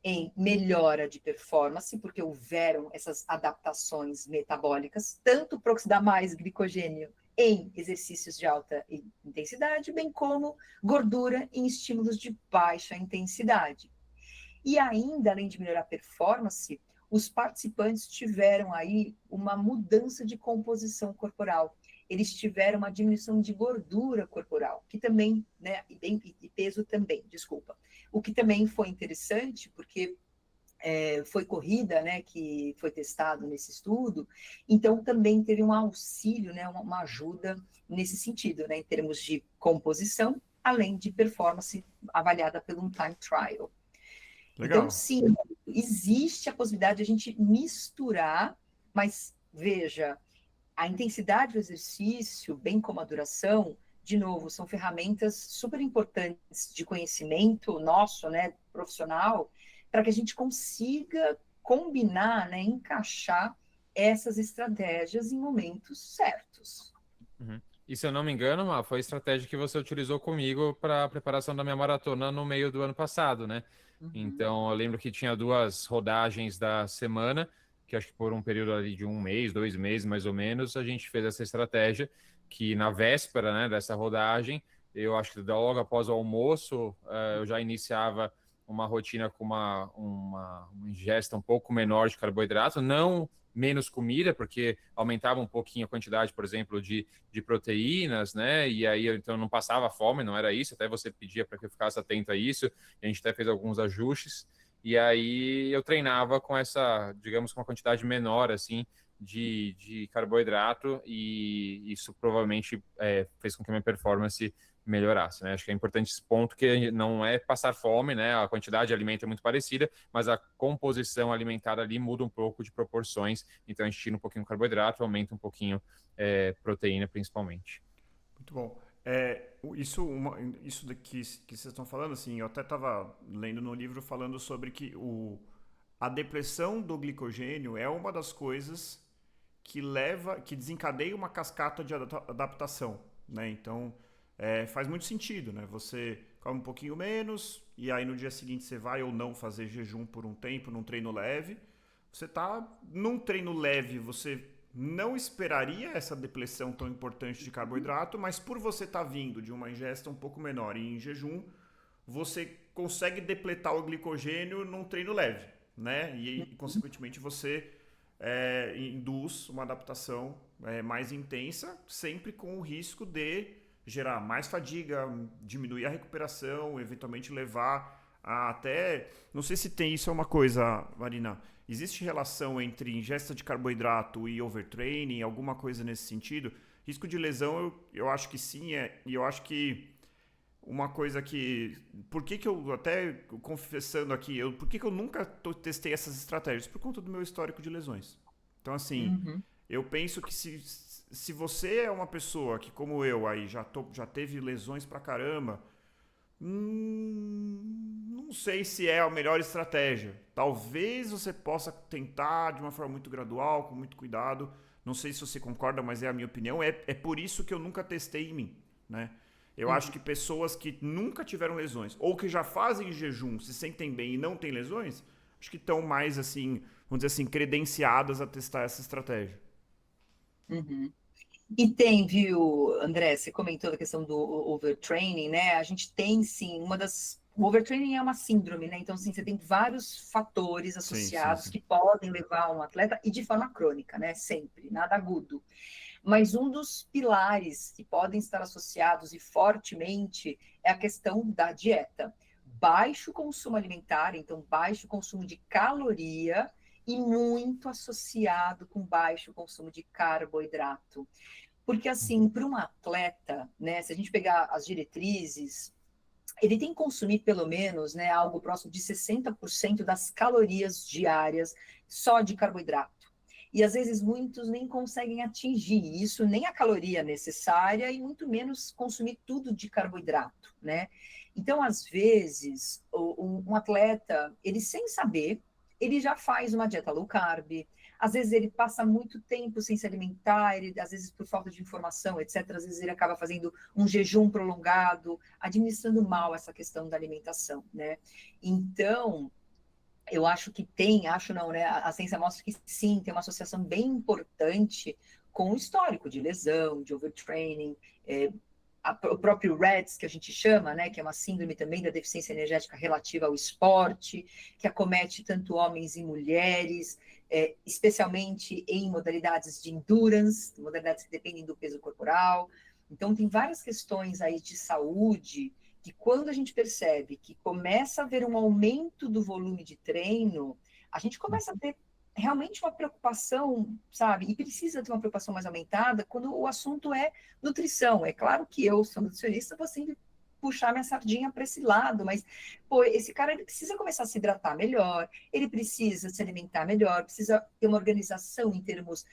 em melhora de performance, porque houveram essas adaptações metabólicas, tanto para oxidar mais glicogênio em exercícios de alta intensidade, bem como gordura em estímulos de baixa intensidade. E ainda, além de melhorar a performance, os participantes tiveram aí uma mudança de composição corporal. Eles tiveram uma diminuição de gordura corporal, que também, né, e peso também, desculpa. O que também foi interessante, porque foi corrida, né, que foi testado nesse estudo, então também teve um auxílio, né, uma ajuda nesse sentido, né, em termos de composição, além de performance avaliada pelo time trial. Legal. Então, sim, existe a possibilidade de a gente misturar, mas veja, a intensidade do exercício, bem como a duração, de novo, são ferramentas super importantes de conhecimento nosso, né, profissional, para que a gente consiga combinar, né, encaixar essas estratégias em momentos certos. Uhum. E se eu não me engano, Má, foi a estratégia que você utilizou comigo para a preparação da minha maratona no meio do ano passado, né? Então, eu lembro que tinha 2 rodagens da semana, que acho que por um período ali de 1 mês, 2 meses mais ou menos, a gente fez essa estratégia, que na véspera, né, dessa rodagem, eu acho que logo após o almoço, eu já iniciava uma rotina com uma ingesta um pouco menor de carboidrato, não menos comida, porque aumentava um pouquinho a quantidade, por exemplo, de proteínas, né? E aí então não passava fome, não era isso, até você pedia para que eu ficasse atento a isso, a gente até fez alguns ajustes, e aí eu treinava com essa, digamos, com uma quantidade menor, assim, de carboidrato, e isso provavelmente fez com que a minha performance melhorasse, né? Acho que é importante esse ponto, que não é passar fome, né? A quantidade de alimento é muito parecida, mas a composição alimentar ali muda um pouco de proporções, então a gente tira um pouquinho o carboidrato, aumenta um pouquinho proteína, principalmente. Muito bom. Isso daqui que vocês estão falando, assim, eu até estava lendo no livro falando sobre que a depressão do glicogênio é uma das coisas que desencadeia uma cascata de adaptação, né? Então, faz muito sentido, né? Você come um pouquinho menos e aí no dia seguinte você vai ou não fazer jejum por um tempo num treino leve. Você tá num treino leve, você não esperaria essa depressão tão importante de carboidrato, mas por você estar vindo de uma ingesta um pouco menor e em jejum, você consegue depletar o glicogênio num treino leve, né? E consequentemente você induz uma adaptação mais intensa, sempre com o risco de gerar mais fadiga, diminuir a recuperação, eventualmente levar a até... Não sei se tem isso, é uma coisa, Marina. Existe relação entre ingesta de carboidrato e overtraining, alguma coisa nesse sentido? Risco de lesão, eu acho que sim, e eu acho que uma coisa que... Por que eu, até confessando aqui, por que eu nunca testei essas estratégias? Por conta do meu histórico de lesões. Então, assim, eu penso que se você é uma pessoa que, como eu, aí já teve lesões pra caramba, não sei se é a melhor estratégia. Talvez você possa tentar de uma forma muito gradual, com muito cuidado. Não sei se você concorda, mas é a minha opinião. É por isso que eu nunca testei em mim, né? Eu acho que pessoas que nunca tiveram lesões ou que já fazem jejum, se sentem bem e não têm lesões, acho que estão mais, assim, vamos dizer assim, credenciadas a testar essa estratégia. E tem, viu, André, você comentou da questão do overtraining, né? A gente tem, sim, o overtraining é uma síndrome, né? Então, assim, você tem vários fatores associados Sim. que podem levar um atleta, e de forma crônica, né? Sempre, nada agudo. Mas um dos pilares que podem estar associados e fortemente é a questão da dieta. Baixo consumo alimentar, então baixo consumo de caloria e muito associado com baixo consumo de carboidrato. Porque, assim, para um atleta, né, se a gente pegar as diretrizes, ele tem que consumir pelo menos, né, algo próximo de 60% das calorias diárias só de carboidrato. E às vezes muitos nem conseguem atingir isso, nem a caloria necessária, e muito menos consumir tudo de carboidrato, né? Então, às vezes, um atleta, ele sem saber, ele já faz uma dieta low carb, às vezes ele passa muito tempo sem se alimentar, às vezes por falta de informação, etc. Às vezes ele acaba fazendo um jejum prolongado, administrando mal essa questão da alimentação, né? Então, eu acho que acho não, né? A ciência mostra que sim, tem uma associação bem importante com o histórico de lesão, de overtraining, o próprio REDS, que a gente chama, né, que é uma síndrome também da deficiência energética relativa ao esporte, que acomete tanto homens e mulheres, especialmente em modalidades de endurance, modalidades que dependem do peso corporal. Então, tem várias questões aí de saúde que, quando a gente percebe que começa a haver um aumento do volume de treino, a gente começa a ter realmente uma preocupação, sabe? E precisa ter uma preocupação mais aumentada quando o assunto é nutrição. É claro que eu, sou nutricionista, vou sempre puxar minha sardinha para esse lado, mas, pô, esse cara, ele precisa começar a se hidratar melhor, ele precisa se alimentar melhor, precisa ter uma organização em termos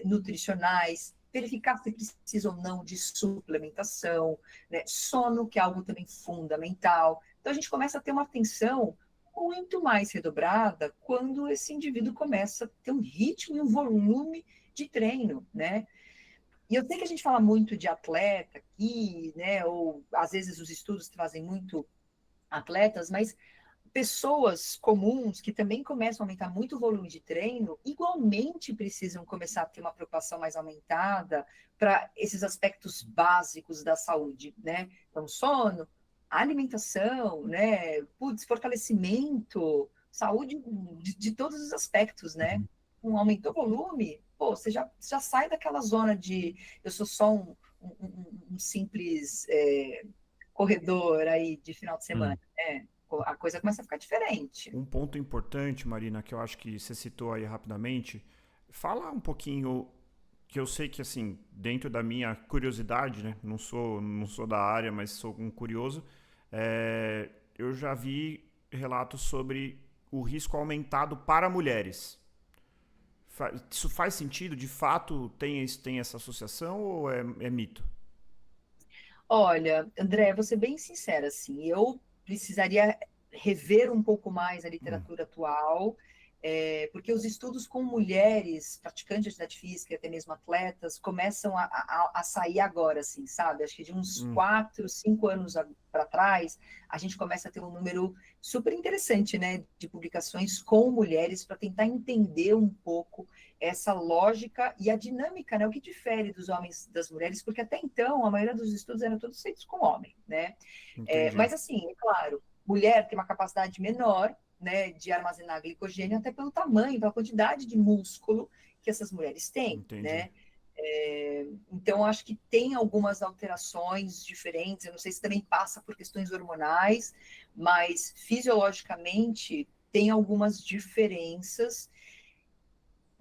nutricionais, verificar se precisa ou não de suplementação, né? Sono, que é algo também fundamental. Então, a gente começa a ter uma atenção muito mais redobrada quando esse indivíduo começa a ter um ritmo e um volume de treino, né? E eu sei que a gente fala muito de atleta aqui, né? Ou às vezes os estudos trazem muito atletas, mas pessoas comuns que também começam a aumentar muito o volume de treino, igualmente precisam começar a ter uma preocupação mais aumentada para esses aspectos básicos da saúde, né? Então, sono, alimentação, né? Putz, fortalecimento, saúde de todos os aspectos, né? Aumentou o volume, pô, você já sai daquela zona de eu sou só um simples corredor aí de final de semana, né? A coisa começa a ficar diferente. Um ponto importante, Marina, que eu acho que você citou aí rapidamente, fala um pouquinho, que eu sei que, assim, dentro da minha curiosidade, né? Não sou da área, mas sou um curioso. Eu já vi relatos sobre o risco aumentado para mulheres. Isso faz sentido? De fato, tem essa associação ou é mito? Olha, André, vou ser bem sincera, assim, eu precisaria rever um pouco mais a literatura atual, porque os estudos com mulheres praticantes de atividade física e até mesmo atletas começam a sair agora, assim, sabe? Acho que de uns 4, 5 anos para trás, a gente começa a ter um número super interessante, né, de publicações com mulheres para tentar entender um pouco essa lógica e a dinâmica, né? O que difere dos homens das mulheres, porque até então a maioria dos estudos eram todos feitos com homem, né? Mas assim, é claro, mulher tem uma capacidade menor, né, de armazenar glicogênio até pelo tamanho, pela quantidade de músculo que essas mulheres têm, né? Então, acho que tem algumas alterações diferentes, eu não sei se também passa por questões hormonais, mas fisiologicamente tem algumas diferenças.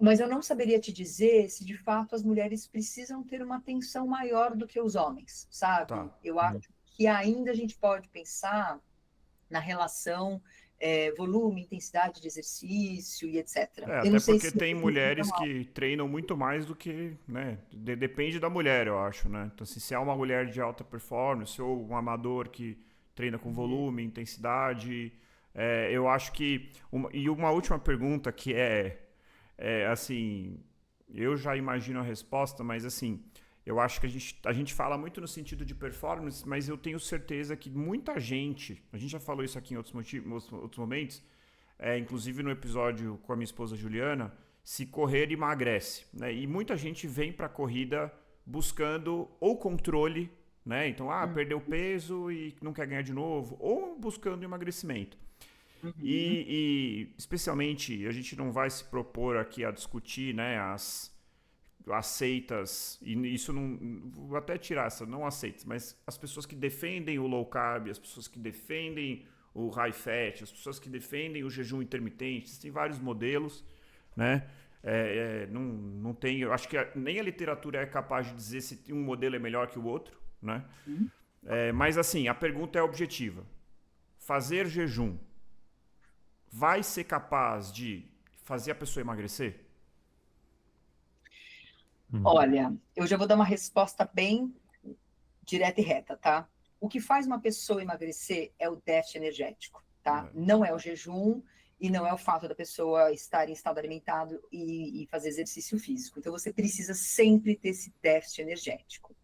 Mas eu não saberia te dizer se, de fato, as mulheres precisam ter uma atenção maior do que os homens, sabe? Tá. Eu acho que ainda a gente pode pensar na relação volume, intensidade de exercício e etc. Eu não Até sei porque se... tem mulheres que treinam muito mais do que, né? Depende da mulher, eu acho, né? Então, se é uma mulher de alta performance ou um amador que treina com volume, intensidade, eu acho que... E uma última pergunta que assim, eu já imagino a resposta, mas assim, eu acho que a gente fala muito no sentido de performance, mas eu tenho certeza que muita gente, a gente já falou isso aqui em outros momentos, inclusive no episódio com a minha esposa Juliana, se correr emagrece, né? E muita gente vem para a corrida buscando ou controle, né? Então, perdeu peso e não quer ganhar de novo, ou buscando emagrecimento. E especialmente, a gente não vai se propor aqui a discutir, né, as seitas, e isso não, vou até tirar essa, não aceitas, mas as pessoas que defendem o low carb, as pessoas que defendem o high fat, as pessoas que defendem o jejum intermitente, tem vários modelos, né? Não tem, eu acho que nem a literatura é capaz de dizer se um modelo é melhor que o outro, né? Mas assim, a pergunta é objetiva. Fazer jejum vai ser capaz de fazer a pessoa emagrecer? Olha, eu já vou dar uma resposta bem direta e reta, tá? O que faz uma pessoa emagrecer é o déficit energético, tá? Não é o jejum e não é o fato da pessoa estar em estado alimentado e fazer exercício físico. Então, você precisa sempre ter esse déficit energético.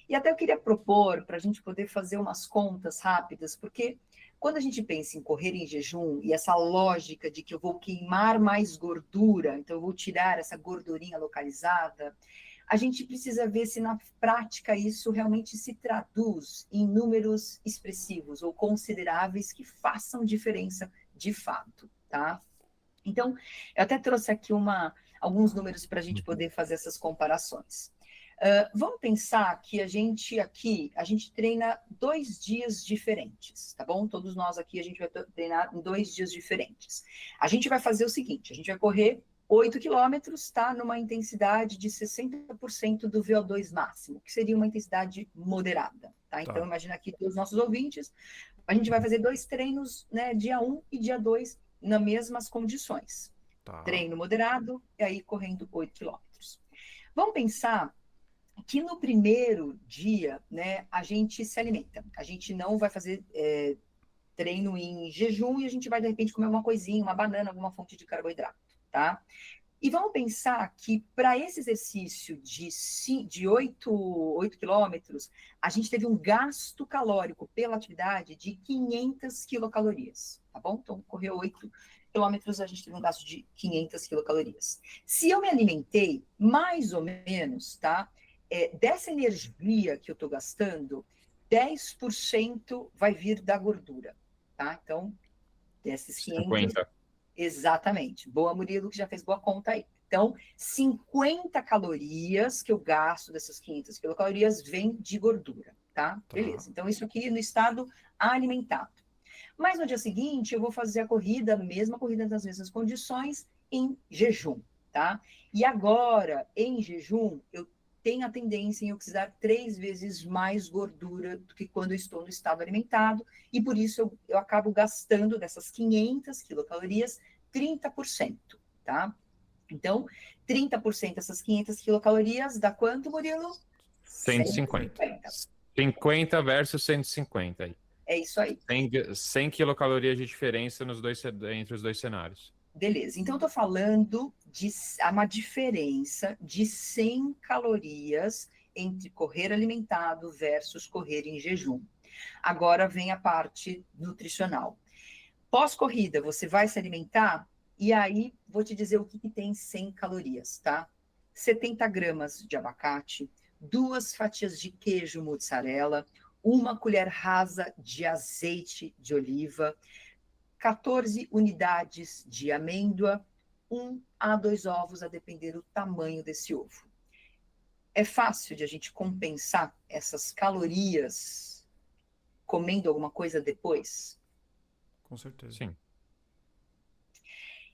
E até eu queria propor para a gente poder fazer umas contas rápidas, porque quando a gente pensa em correr em jejum e essa lógica de que eu vou queimar mais gordura, então eu vou tirar essa gordurinha localizada, a gente precisa ver se na prática isso realmente se traduz em números expressivos ou consideráveis que façam diferença de fato, tá? Então, eu até trouxe aqui alguns números para a gente poder fazer essas comparações. Vamos pensar que a gente treina 2 dias diferentes, tá bom? Todos nós aqui, a gente vai treinar em 2 dias diferentes. A gente vai fazer o seguinte, a gente vai correr 8 quilômetros, tá? Numa intensidade de 60% do VO2 máximo, que seria uma intensidade moderada, tá? Então, imagina aqui todos os nossos ouvintes, a gente vai fazer 2 treinos, né? Dia 1 e dia 2, nas mesmas condições. Treino moderado, e aí correndo 8 quilômetros. Vamos pensar que no primeiro dia, né, a gente se alimenta. A gente não vai fazer treino em jejum e a gente vai, de repente, comer uma coisinha, uma banana, alguma fonte de carboidrato, tá? E vamos pensar que para esse exercício de 8 quilômetros, a gente teve um gasto calórico pela atividade de 500 quilocalorias, tá bom? Então, correu 8 quilômetros, a gente teve um gasto de 500 quilocalorias. Se eu me alimentei, mais ou menos, tá? Dessa energia que eu estou gastando, 10% vai vir da gordura, tá? Então, desses 500... 50. Exatamente. Boa, Murilo, que já fez boa conta aí. Então, 50 calorias que eu gasto dessas 500 quilocalorias vem de gordura, tá? Beleza. Então, isso aqui no estado alimentado. Mas no dia seguinte, eu vou fazer a corrida, a mesma corrida das mesmas condições, em jejum, tá? E agora, em jejum, eu tenho a tendência em oxidar 3 vezes mais gordura do que quando eu estou no estado alimentado, e por isso eu acabo gastando dessas 500 quilocalorias, 30%, tá? Então, 30% dessas 500 quilocalorias dá quanto, Murilo? 150. 50 versus 150 aí. É isso aí. 100 quilocalorias de diferença entre os dois cenários. Beleza. Então, eu estou falando de uma diferença de 100 calorias entre correr alimentado versus correr em jejum. Agora vem a parte nutricional. Pós-corrida, você vai se alimentar? E aí, vou te dizer o que tem 100 calorias, tá? 70 gramas de abacate, 2 fatias de queijo mozzarella, 1 colher rasa de azeite de oliva, 14 unidades de amêndoa, 1 a 2 ovos, a depender do tamanho desse ovo. É fácil de a gente compensar essas calorias comendo alguma coisa depois? Com certeza. Sim.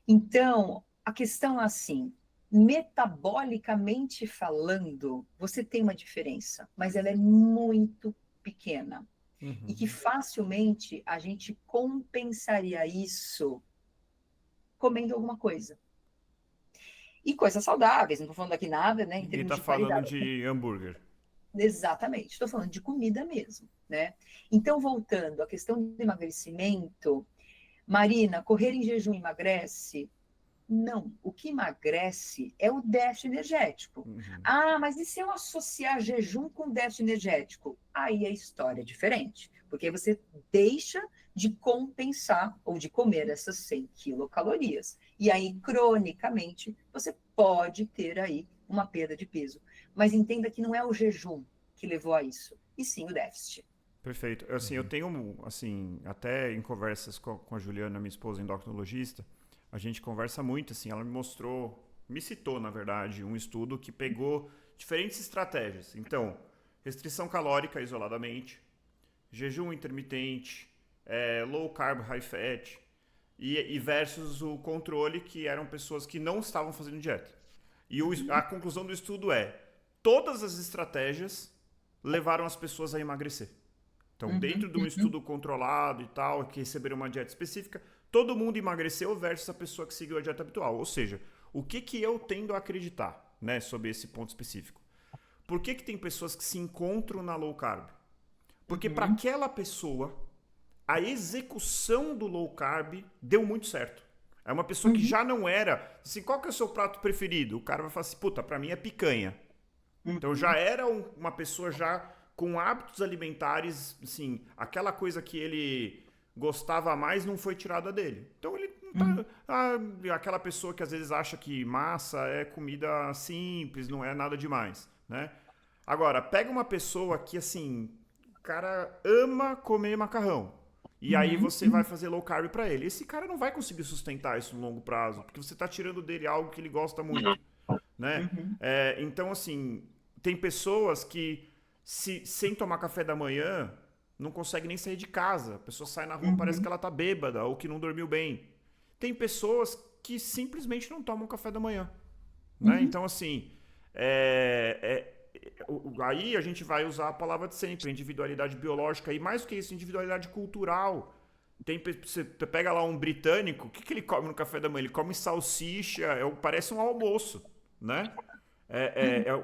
Então, a questão é assim, metabolicamente falando, você tem uma diferença, mas ela é muito pequena. E que facilmente a gente compensaria isso comendo alguma coisa. E coisas saudáveis, não estou falando aqui nada, né? Em termos Ninguém tá de falando qualidade. de hambúrguer. Exatamente, estou falando de comida mesmo, né? Então, voltando à questão do emagrecimento, Marina, correr em jejum emagrece? Não, o que emagrece é o déficit energético. Ah, mas e se eu associar jejum com déficit energético? Aí a história é diferente, porque você deixa de compensar ou de comer essas 100 quilocalorias. E aí, cronicamente, você pode ter aí uma perda de peso. Mas entenda que não é o jejum que levou a isso, e sim o déficit. Perfeito. Assim, eu tenho, assim, até em conversas com a Juliana, minha esposa endocrinologista, a gente conversa muito, assim, ela me citou, na verdade, um estudo que pegou diferentes estratégias. Então, restrição calórica isoladamente, jejum intermitente, low carb, high fat, e versus o controle, que eram pessoas que não estavam fazendo dieta. E a conclusão do estudo todas as estratégias levaram as pessoas a emagrecer. Então, dentro de um estudo controlado e tal, que receberam uma dieta específica, todo mundo emagreceu versus a pessoa que seguiu a dieta habitual. Ou seja, o que eu tendo a acreditar, né, sobre esse ponto específico? Por que tem pessoas que se encontram na low carb? Porque para aquela pessoa, a execução do low carb deu muito certo. É uma pessoa que já não era... Assim, qual que é o seu prato preferido? O cara vai falar assim, puta, para mim é picanha. Então já era uma pessoa já com hábitos alimentares, assim, aquela coisa que ele gostava mais não foi tirada dele. Então ele não tá, aquela pessoa que às vezes acha que massa é comida simples, não é nada demais, né? Agora, pega uma pessoa que, assim, o cara ama comer macarrão. E aí você vai fazer low carb para ele. Esse cara não vai conseguir sustentar isso no longo prazo, porque você tá tirando dele algo que ele gosta muito, né? Então, assim, tem pessoas que sem tomar café da manhã não consegue nem sair de casa. A pessoa sai na rua, parece que ela tá bêbada ou que não dormiu bem. Tem pessoas que simplesmente não tomam café da manhã, né? Então, assim, aí a gente vai usar a palavra de sempre, individualidade biológica e mais do que isso, individualidade cultural. Você pega lá um britânico, o que ele come no café da manhã? Ele come salsicha, parece um almoço, né?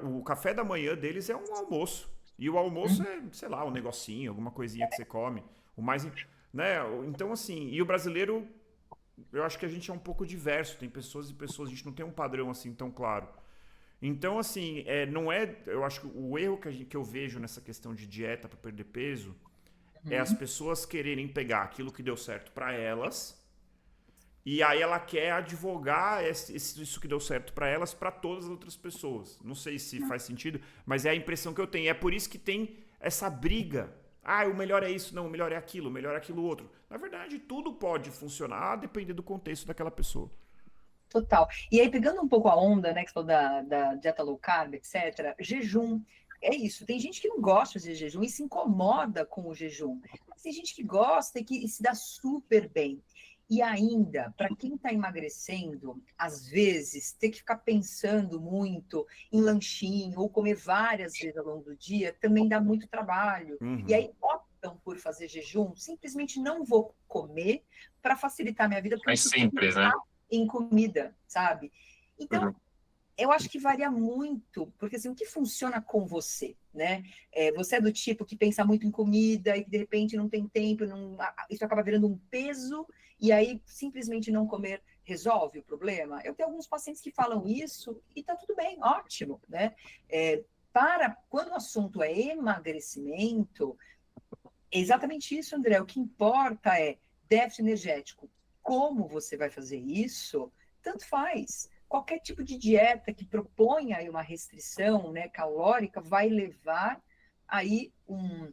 O café da manhã deles é um almoço. E o almoço é, sei lá, um negocinho, alguma coisinha que você come. O mais, né? Então, assim, e o brasileiro, eu acho que a gente é um pouco diverso. Tem pessoas e pessoas, a gente não tem um padrão assim tão claro. Então, assim, não é... Eu acho que o erro que eu vejo nessa questão de dieta para perder peso é as pessoas quererem pegar aquilo que deu certo para elas e aí ela quer advogar isso que deu certo para elas para todas as outras pessoas. Não sei se faz sentido, mas é a impressão que eu tenho. É por isso que tem essa briga o melhor é isso, não, o melhor é aquilo, o melhor é aquilo outro. Na verdade, tudo pode funcionar dependendo do contexto daquela pessoa. Total. E aí, pegando um pouco a onda, né, que você falou da dieta low carb, etc., jejum. É isso. Tem gente que não gosta de jejum e se incomoda com o jejum. Mas tem gente que gosta e se dá super bem. E ainda, para quem está emagrecendo, às vezes, ter que ficar pensando muito em lanchinho ou comer várias vezes ao longo do dia também dá muito trabalho. E aí optam por fazer jejum, simplesmente não vou comer para facilitar minha vida, porque Mais simples, né? em comida, sabe? Então, eu acho que varia muito, porque assim, o que funciona com você, né? Você é do tipo que pensa muito em comida e que de repente não tem tempo, isso acaba virando um peso, e aí simplesmente não comer resolve o problema. Eu tenho alguns pacientes que falam isso e tá tudo bem, ótimo, né? Quando o assunto é emagrecimento, é exatamente isso, André. O que importa é déficit energético. Como você vai fazer isso, tanto faz. Qualquer tipo de dieta que proponha aí uma restrição, né, calórica vai levar aí um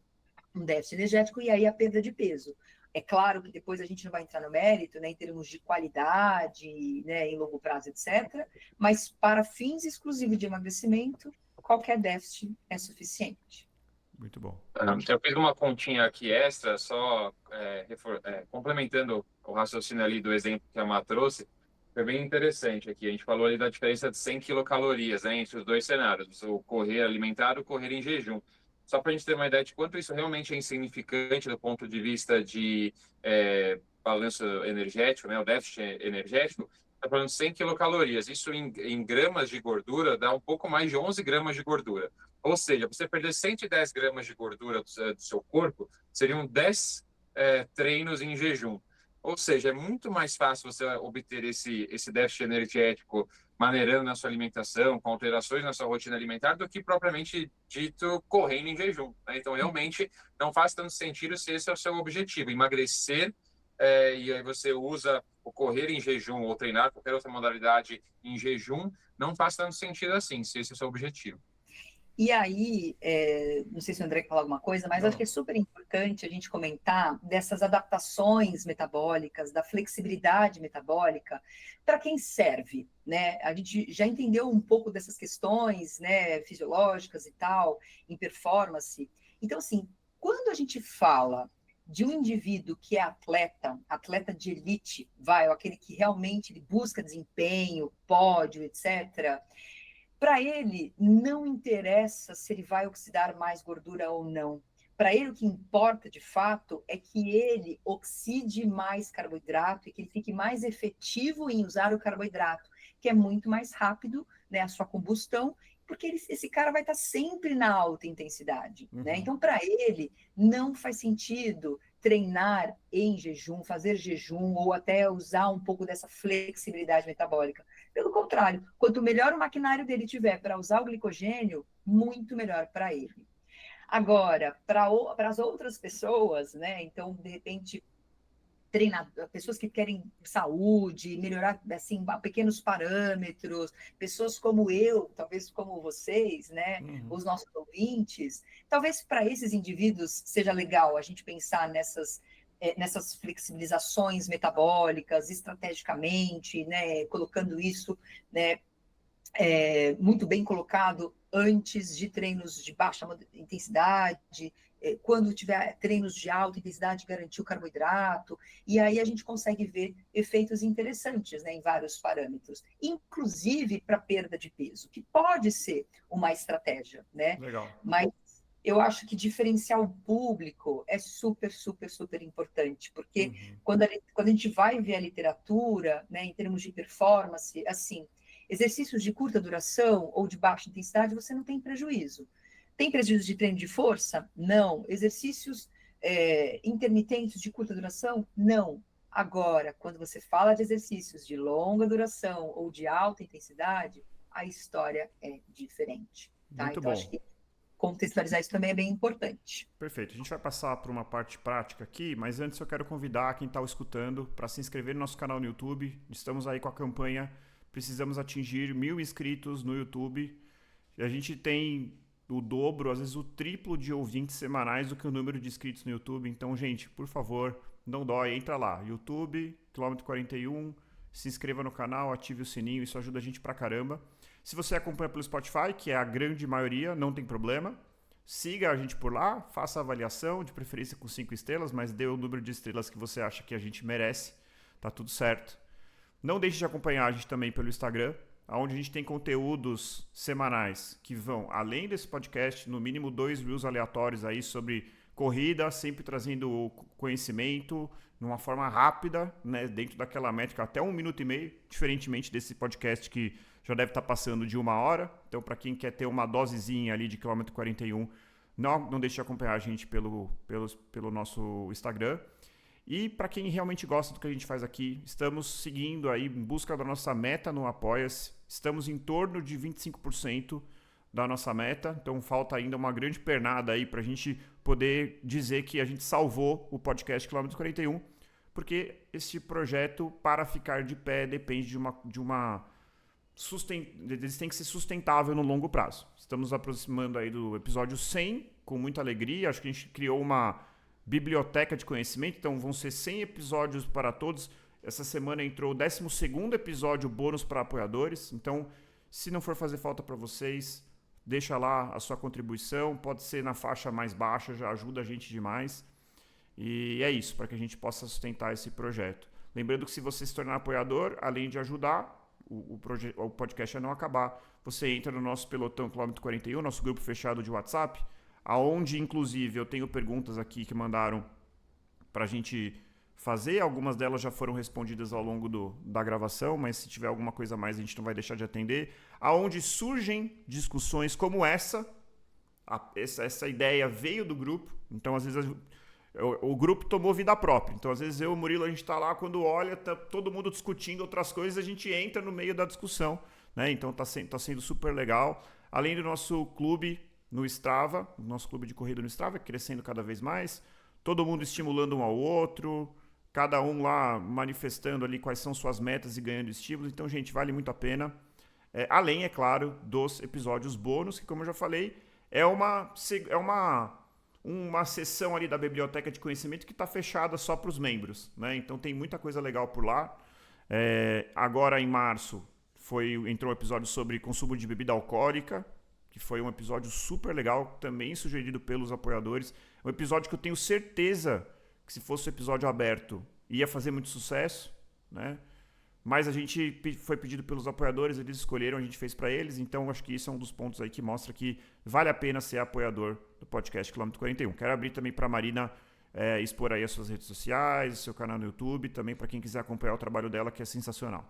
déficit energético e aí a perda de peso. É claro que depois a gente não vai entrar no mérito, né, em termos de qualidade, né, em longo prazo, etc. Mas para fins exclusivos de emagrecimento, qualquer déficit é suficiente. Muito bom. Eu fiz uma continha aqui extra, só complementando o raciocínio ali do exemplo que a Má trouxe, foi bem interessante aqui. A gente falou ali da diferença de 100 quilocalorias, né, entre os dois cenários, o correr alimentado e o correr em jejum. Só para a gente ter uma ideia de quanto isso realmente é insignificante do ponto de vista de balanço energético, né, o déficit energético, está falando de 100 quilocalorias. Isso em gramas de gordura dá um pouco mais de 11 gramas de gordura. Ou seja, você perder 110 gramas de gordura do seu corpo, seriam 10 treinos em jejum. Ou seja, é muito mais fácil você obter esse déficit energético maneirando na sua alimentação, com alterações na sua rotina alimentar, do que propriamente dito correndo em jejum, né? Então, realmente, não faz tanto sentido se esse é o seu objetivo, emagrecer, e aí você usa o correr em jejum ou treinar qualquer outra modalidade em jejum, não faz tanto sentido assim, se esse é o seu objetivo. E aí, não sei se o André quer falar alguma coisa, mas acho que é super importante a gente comentar dessas adaptações metabólicas, da flexibilidade metabólica, para quem serve, né? A gente já entendeu um pouco dessas questões, né, fisiológicas e tal, em performance. Então, assim, quando a gente fala de um indivíduo que é atleta de elite, ou aquele que realmente busca desempenho, pódio, etc., para ele, não interessa se ele vai oxidar mais gordura ou não. Para ele, o que importa, de fato, é que ele oxide mais carboidrato e que ele fique mais efetivo em usar o carboidrato, que é muito mais rápido, né, a sua combustão, porque esse cara vai estar sempre na alta intensidade, né? Então, para ele, não faz sentido treinar em jejum, fazer jejum ou até usar um pouco dessa flexibilidade metabólica. Pelo contrário, quanto melhor o maquinário dele tiver para usar o glicogênio, muito melhor para ele. Agora, para as outras pessoas, né? Então, de repente, pessoas que querem saúde, melhorar assim, pequenos parâmetros, pessoas como eu, talvez como vocês, né? Os nossos ouvintes, talvez para esses indivíduos seja legal a gente pensar nessas flexibilizações metabólicas estrategicamente, né, colocando isso, né, muito bem colocado antes de treinos de baixa intensidade, quando tiver treinos de alta intensidade, garantir o carboidrato, e aí a gente consegue ver efeitos interessantes, né, em vários parâmetros, inclusive para perda de peso, que pode ser uma estratégia, né? Legal. Mas eu acho que diferenciar o público é super, super, super importante, porque quando a gente vai ver a literatura, né, em termos de performance, assim, exercícios de curta duração ou de baixa intensidade, você não tem prejuízo. Tem prejuízo de treino de força? Não. Exercícios intermitentes de curta duração? Não. Agora, quando você fala de exercícios de longa duração ou de alta intensidade, a história é diferente. Tá? Muito então, bom. acho que contextualizar isso também é bem importante. Perfeito. A gente vai passar por uma parte prática aqui, mas antes eu quero convidar quem está escutando para se inscrever no nosso canal no YouTube. Estamos aí com a campanha Precisamos atingir 1.000 inscritos no YouTube. A gente tem o dobro, às vezes o triplo de ouvintes semanais do que o número de inscritos no YouTube. Então, gente, por favor, não dói, entra lá, YouTube, quilômetro 41, se inscreva no canal, ative o sininho, isso ajuda a gente pra caramba. Se você acompanha pelo Spotify, que é a grande maioria, não tem problema. Siga a gente por lá, faça a avaliação, de preferência com 5 estrelas, mas dê o número de estrelas que você acha que a gente merece. Tá tudo certo. Não deixe de acompanhar a gente também pelo Instagram, onde a gente tem conteúdos semanais que vão, além desse podcast, no mínimo 2 reels aleatórios aí sobre corrida, sempre trazendo conhecimento de uma forma rápida, né, dentro daquela métrica, até 1 minuto e meio, diferentemente desse podcast que já deve estar passando de 1 hora. Então, para quem quer ter uma dosezinha ali de quilômetro 41, não deixe de acompanhar a gente pelo nosso Instagram. E para quem realmente gosta do que a gente faz aqui, estamos seguindo aí em busca da nossa meta no Apoia-se. Estamos em torno de 25% da nossa meta, então falta ainda uma grande pernada aí para a gente poder dizer que a gente salvou o podcast Quilômetro 41, porque esse projeto, para ficar de pé, depende de uma eles têm que ser sustentável no longo prazo. Estamos aproximando aí do episódio 100, com muita alegria. Acho que a gente criou uma biblioteca de conhecimento, então vão ser 100 episódios para todos. Essa semana entrou o 12º episódio bônus para apoiadores. Então, se não for fazer falta para vocês, deixa lá a sua contribuição. Pode ser na faixa mais baixa, já ajuda a gente demais. E é isso, para que a gente possa sustentar esse projeto. Lembrando que se você se tornar apoiador, além de ajudar o podcast a não acabar, você entra no nosso Pelotão Quilômetro 41, nosso grupo fechado de WhatsApp, aonde inclusive eu tenho perguntas aqui que mandaram para a gente fazer. Algumas delas já foram respondidas ao longo da gravação, mas se tiver alguma coisa a mais a gente não vai deixar de atender. Aonde surgem discussões como essa ideia veio do grupo, então às vezes o grupo tomou vida própria. Então, às vezes, eu e o Murilo, a gente está lá, quando olha, tá todo mundo discutindo outras coisas, a gente entra no meio da discussão, né? Então, tá sendo super legal. Além do nosso clube no Strava, o nosso clube de corrida no Strava, crescendo cada vez mais, todo mundo estimulando um ao outro, cada um lá manifestando ali quais são suas metas e ganhando estímulos. Então, gente, vale muito a pena. Além, é claro, dos episódios bônus, que, como eu já falei, é uma seção ali da biblioteca de conhecimento que está fechada só para os membros, né? Então tem muita coisa legal por lá. Agora em março entrou um episódio sobre consumo de bebida alcoólica, que foi um episódio super legal, também sugerido pelos apoiadores. Um episódio que eu tenho certeza que, se fosse um episódio aberto, ia fazer muito sucesso, né? Mas a gente foi pedido pelos apoiadores, eles escolheram, a gente fez para eles. Então acho que isso é um dos pontos aí que mostra que vale a pena ser apoiador do podcast Quilômetro 41. Quero abrir também para a Marina expor aí as suas redes sociais, o seu canal no YouTube, também para quem quiser acompanhar o trabalho dela, que é sensacional.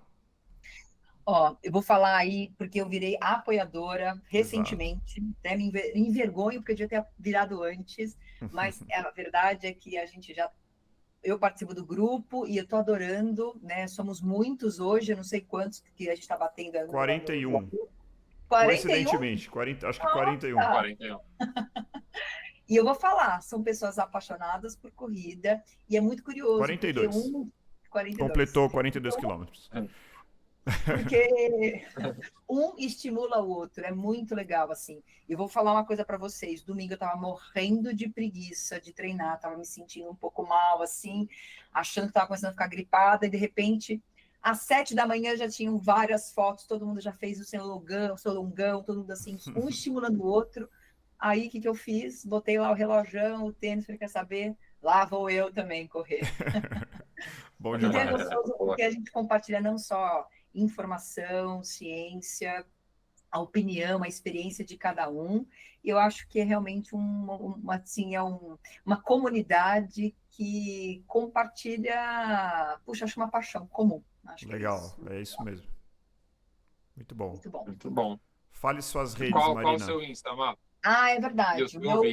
Ó, eu vou falar aí, porque eu virei apoiadora recentemente, até me envergonho, porque eu devia ter virado antes, mas a verdade é que eu participo do grupo e eu tô adorando, né? Somos muitos hoje, eu não sei quantos que a gente está batendo. 41. 41? Coincidentemente, acho que 41. 41. E eu vou falar, são pessoas apaixonadas por corrida, e é muito curioso. 42. 42. Completou 42 quilômetros. Porque um estimula o outro, é muito legal, assim. E vou falar uma coisa para vocês, domingo eu tava morrendo de preguiça de treinar, tava me sentindo um pouco mal, assim, achando que tava começando a ficar gripada, e de repente, às 7 da manhã já tinham várias fotos, todo mundo já fez o seu longão, todo mundo assim, um estimulando o outro. Aí, o que eu fiz? Botei lá o relógio, o tênis, falei, quer saber? Lá vou eu também correr. Bom Então é demais. gostoso porque a gente compartilha não só informação, ciência, a opinião, a experiência de cada um. E eu acho que é realmente uma comunidade que compartilha, acho uma paixão comum. Acho que legal, é isso mesmo. Muito bom. Muito bom. Muito bom. Fale suas redes, Marina. Qual o Marina. seu Insta, Má? É verdade. Meu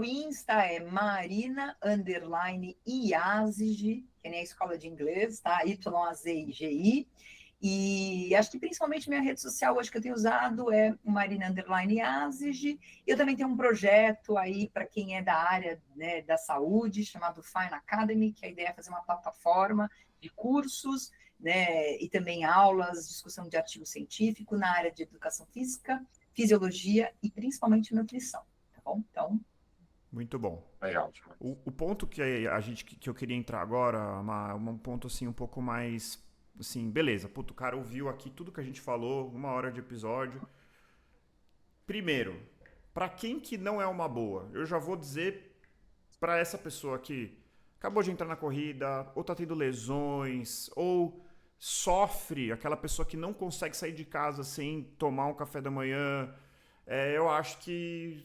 Insta é Marina_Iazigi, que nem a escola de inglês, tá? YAZIGI. E acho que principalmente minha rede social hoje que eu tenho usado é Marina_Iazigi. Eu também tenho um projeto aí para quem é da área, né, da saúde, chamado Fine Academy, que a ideia é fazer uma plataforma de cursos, né, e também aulas, discussão de artigo científico na área de educação física, fisiologia e principalmente nutrição, tá bom? Então, Muito bom. Legal. O ponto que eu queria entrar agora, um ponto assim um pouco mais assim, beleza, puto, o cara ouviu aqui tudo que a gente falou, 1 hora de episódio. Primeiro, para quem que não é uma boa, eu já vou dizer para essa pessoa que acabou de entrar na corrida, ou tá tendo lesões, ou sofre, aquela pessoa que não consegue sair de casa sem tomar um café da manhã, eu acho que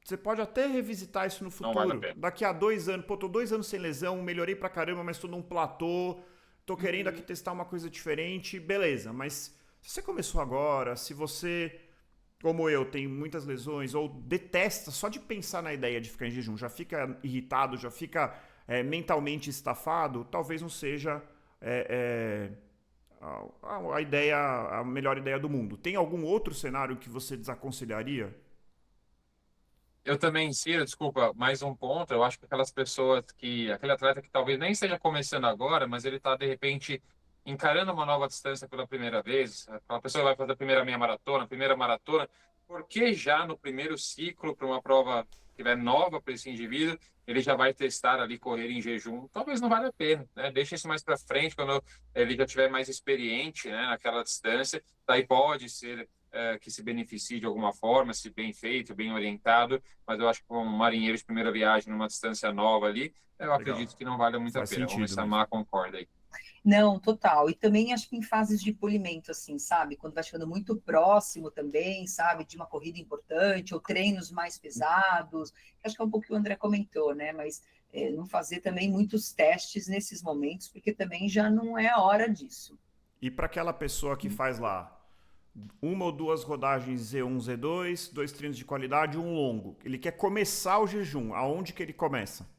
você pode até revisitar isso no Não vale a futuro. pena. Daqui a 2 anos, pô, tô 2 anos sem lesão, melhorei pra caramba, mas tô num platô, tô querendo aqui testar uma coisa diferente, beleza. Mas se você começou agora, se você, como eu, tem muitas lesões, ou detesta só de pensar na ideia de ficar em jejum, já fica irritado, já fica mentalmente estafado, talvez não seja a melhor ideia do mundo. Tem algum outro cenário que você desaconselharia? Eu também insiro, desculpa, mais um ponto. Eu acho que aquele atleta que talvez nem esteja começando agora, mas ele está de repente encarando uma nova distância pela primeira vez. Aquela pessoa vai fazer a primeira meia maratona, a primeira maratona, por que já no primeiro ciclo, para uma prova que tiver nova para esse indivíduo, ele já vai testar ali correr em jejum? Talvez não valha a pena, né? Deixa isso mais para frente, quando ele já tiver mais experiente, né, naquela distância. Daí pode ser que se beneficie de alguma forma, se bem feito, bem orientado, mas eu acho que um marinheiro de primeira viagem numa distância nova ali, eu Legal. acredito que não vale muito Faz a pena. Vamos ver sentido se a mesmo. Má concorda aí. não, total. E também acho que em fases de polimento, assim, sabe? Quando vai chegando muito próximo também, sabe? De uma corrida importante, ou treinos mais pesados. Acho que é um pouco o que o André comentou, né? Mas não fazer também muitos testes nesses momentos, porque também já não é a hora disso. E para aquela pessoa que faz lá 1 ou 2 rodagens Z1, Z2, 2 treinos de qualidade e um longo, ele quer começar o jejum, aonde que ele começa?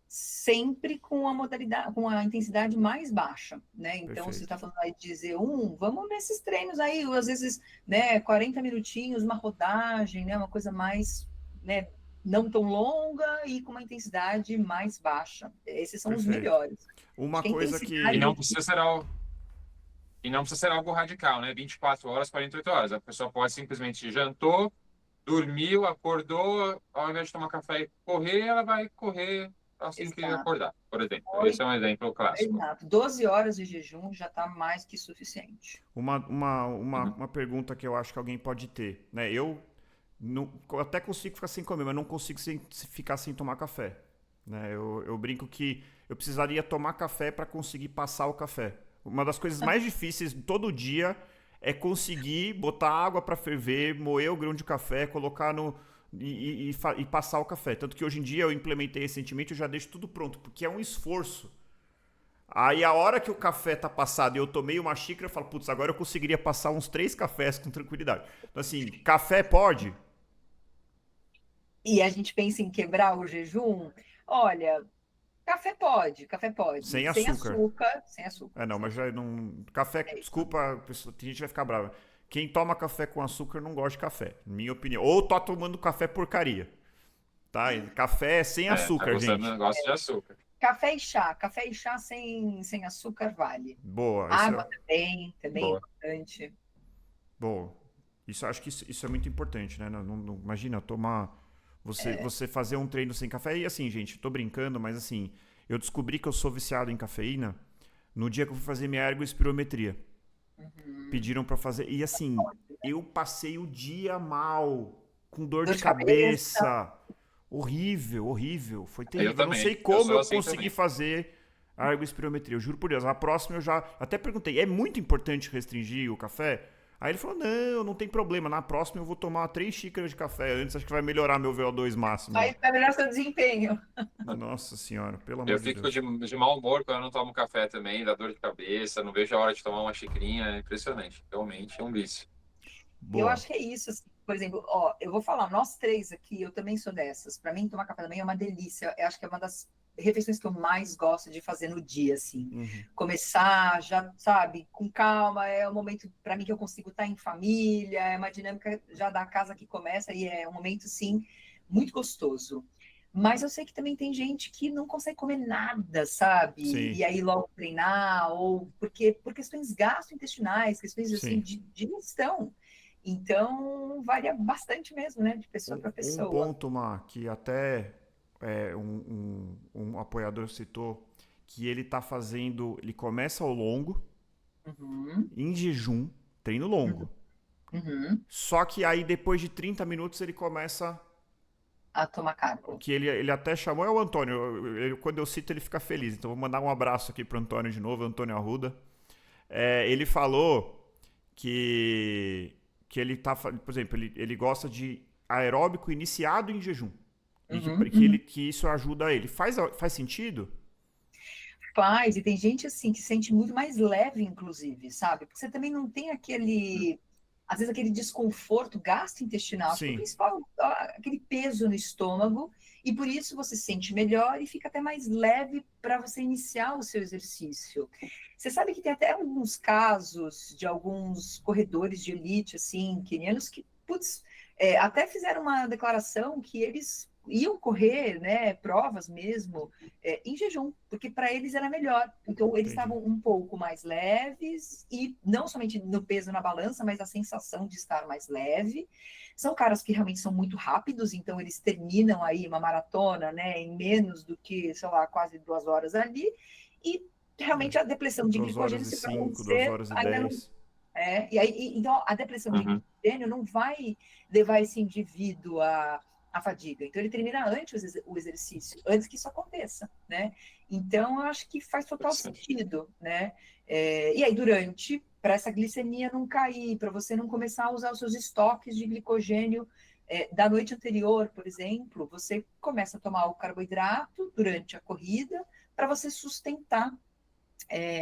Sempre com a modalidade, com a intensidade mais baixa, né? Então, Perfeito. você está falando aí de Z1, vamos nesses treinos aí, às vezes, né, 40 minutinhos, uma rodagem, né, uma coisa mais, né, não tão longa e com uma intensidade mais baixa. Esses são os Perfeito. melhores. Uma Acho que a coisa intensidade E que... não precisa ser algo, e não precisa ser algo radical, né? 24 horas, 48 horas. A pessoa pode simplesmente jantou, dormiu, acordou, ao invés de tomar café e correr, ela vai correr assim que Exato. acordar, por exemplo. Esse é um exemplo clássico. Exato. 12 horas de jejum já está mais que suficiente. Uma pergunta que eu acho que alguém pode ter, né? Eu até consigo ficar sem comer, mas não consigo ficar sem tomar café. Né? Eu brinco que eu precisaria tomar café para conseguir passar o café. Uma das coisas mais difíceis todo dia é conseguir botar água para ferver, moer o grão de café, colocar e passar o café. Tanto que hoje em dia eu implementei recentemente, eu já deixo tudo pronto, porque é um esforço. Aí a hora que o café tá passado e eu tomei uma xícara, eu falo, putz, agora eu conseguiria passar uns 3 cafés com tranquilidade. Então assim, café pode? E a gente pensa em quebrar o jejum. Olha, café pode, café pode. Sem Sem açúcar. açúcar, sem açúcar. Não, mas já não... Café, É isso. desculpa, tem gente que vai ficar brava. Quem toma café com açúcar não gosta de café, minha opinião. Ou tá tomando café porcaria. Tá? Café é sem açúcar, gente. Gosta de açúcar. Café e chá sem açúcar vale. Boa. Água também é Boa. importante. Boa. Acho que isso é muito importante, né? Imagina tomar... Você fazer um treino sem café. E assim, gente, tô brincando, mas assim, eu descobri que eu sou viciado em cafeína no dia que eu fui fazer minha ergospirometria. Pediram pra fazer. E assim, eu passei o dia mal, com dor de cabeça. Horrível, horrível. Foi terrível. Eu não sei como eu assim consegui também. fazer a ergospirometria. Eu juro por Deus. A próxima eu já até perguntei, é muito importante restringir o café? Aí ele falou, não tem problema. Na próxima eu vou tomar 3 xícaras de café antes. Acho que vai melhorar meu VO2 máximo. Vai melhorar seu desempenho. Nossa senhora, pelo amor Eu de fico Deus. de mau humor quando eu não tomo café também, dá dor de cabeça, não vejo a hora de tomar uma xicrinha, é impressionante. Realmente é um vício. Eu acho que é isso, assim. Por exemplo, eu vou falar, nós 3 aqui, eu também sou dessas. Para mim, tomar café da manhã é uma delícia. Eu acho que é uma das refeições que eu mais gosto de fazer no dia, assim. Começar, já, sabe, com calma, é um momento, para mim, que eu consigo estar em família, é uma dinâmica já da casa que começa, e é um momento, sim, muito gostoso. Mas eu sei que também tem gente que não consegue comer nada, sabe? Sim. E aí logo treinar, ou por questões gastrointestinais, questões assim, de digestão. Então, varia bastante mesmo, né? De pessoa para Um pessoa. ponto, Mar, que até um apoiador citou, que ele tá fazendo, ele começa ao longo, Uhum, em jejum, treino longo. uhum. Só que aí depois de 30 minutos ele começa, A tomar carbo. que ele até chamou, é o Antônio, quando eu cito ele fica feliz, então vou mandar um abraço aqui pro Antônio de novo, Antônio Arruda. Ele falou que ele tá, por exemplo, ele gosta de aeróbico iniciado em jejum. E Uhum, que isso ajuda ele. Faz sentido? Faz, e tem gente assim que se sente muito mais leve, inclusive, sabe? Porque você também não tem aquele, às vezes, aquele desconforto gastrointestinal, acho que o Sim, principal, aquele peso no estômago, e por isso você se sente melhor e fica até mais leve para você iniciar o seu exercício. Você sabe que tem até alguns casos de alguns corredores de elite, assim, quenianos, que, putz, até fizeram uma declaração que eles iam correr, né, provas mesmo, em jejum, porque para eles era melhor. Então, eles entendi. estavam um pouco mais leves, e não somente no peso na balança, mas a sensação de estar mais leve. São caras que realmente são muito rápidos, então eles terminam aí uma maratona, né, em menos do que, sei lá, quase 2 horas ali, e É, realmente a depressão de 2 glicogênio, horas e se para 5, 2 você horas e ainda não. 10. E aí, então, a depressão de Uhum. glicogênio não vai levar esse indivíduo a fadiga. Então, ele termina antes o exercício, antes que isso aconteça, né? Então, eu acho que faz total sentido, né? E aí, durante, para essa glicemia não cair, para você não começar a usar os seus estoques de glicogênio da noite anterior, por exemplo, você começa a tomar o carboidrato durante a corrida para você sustentar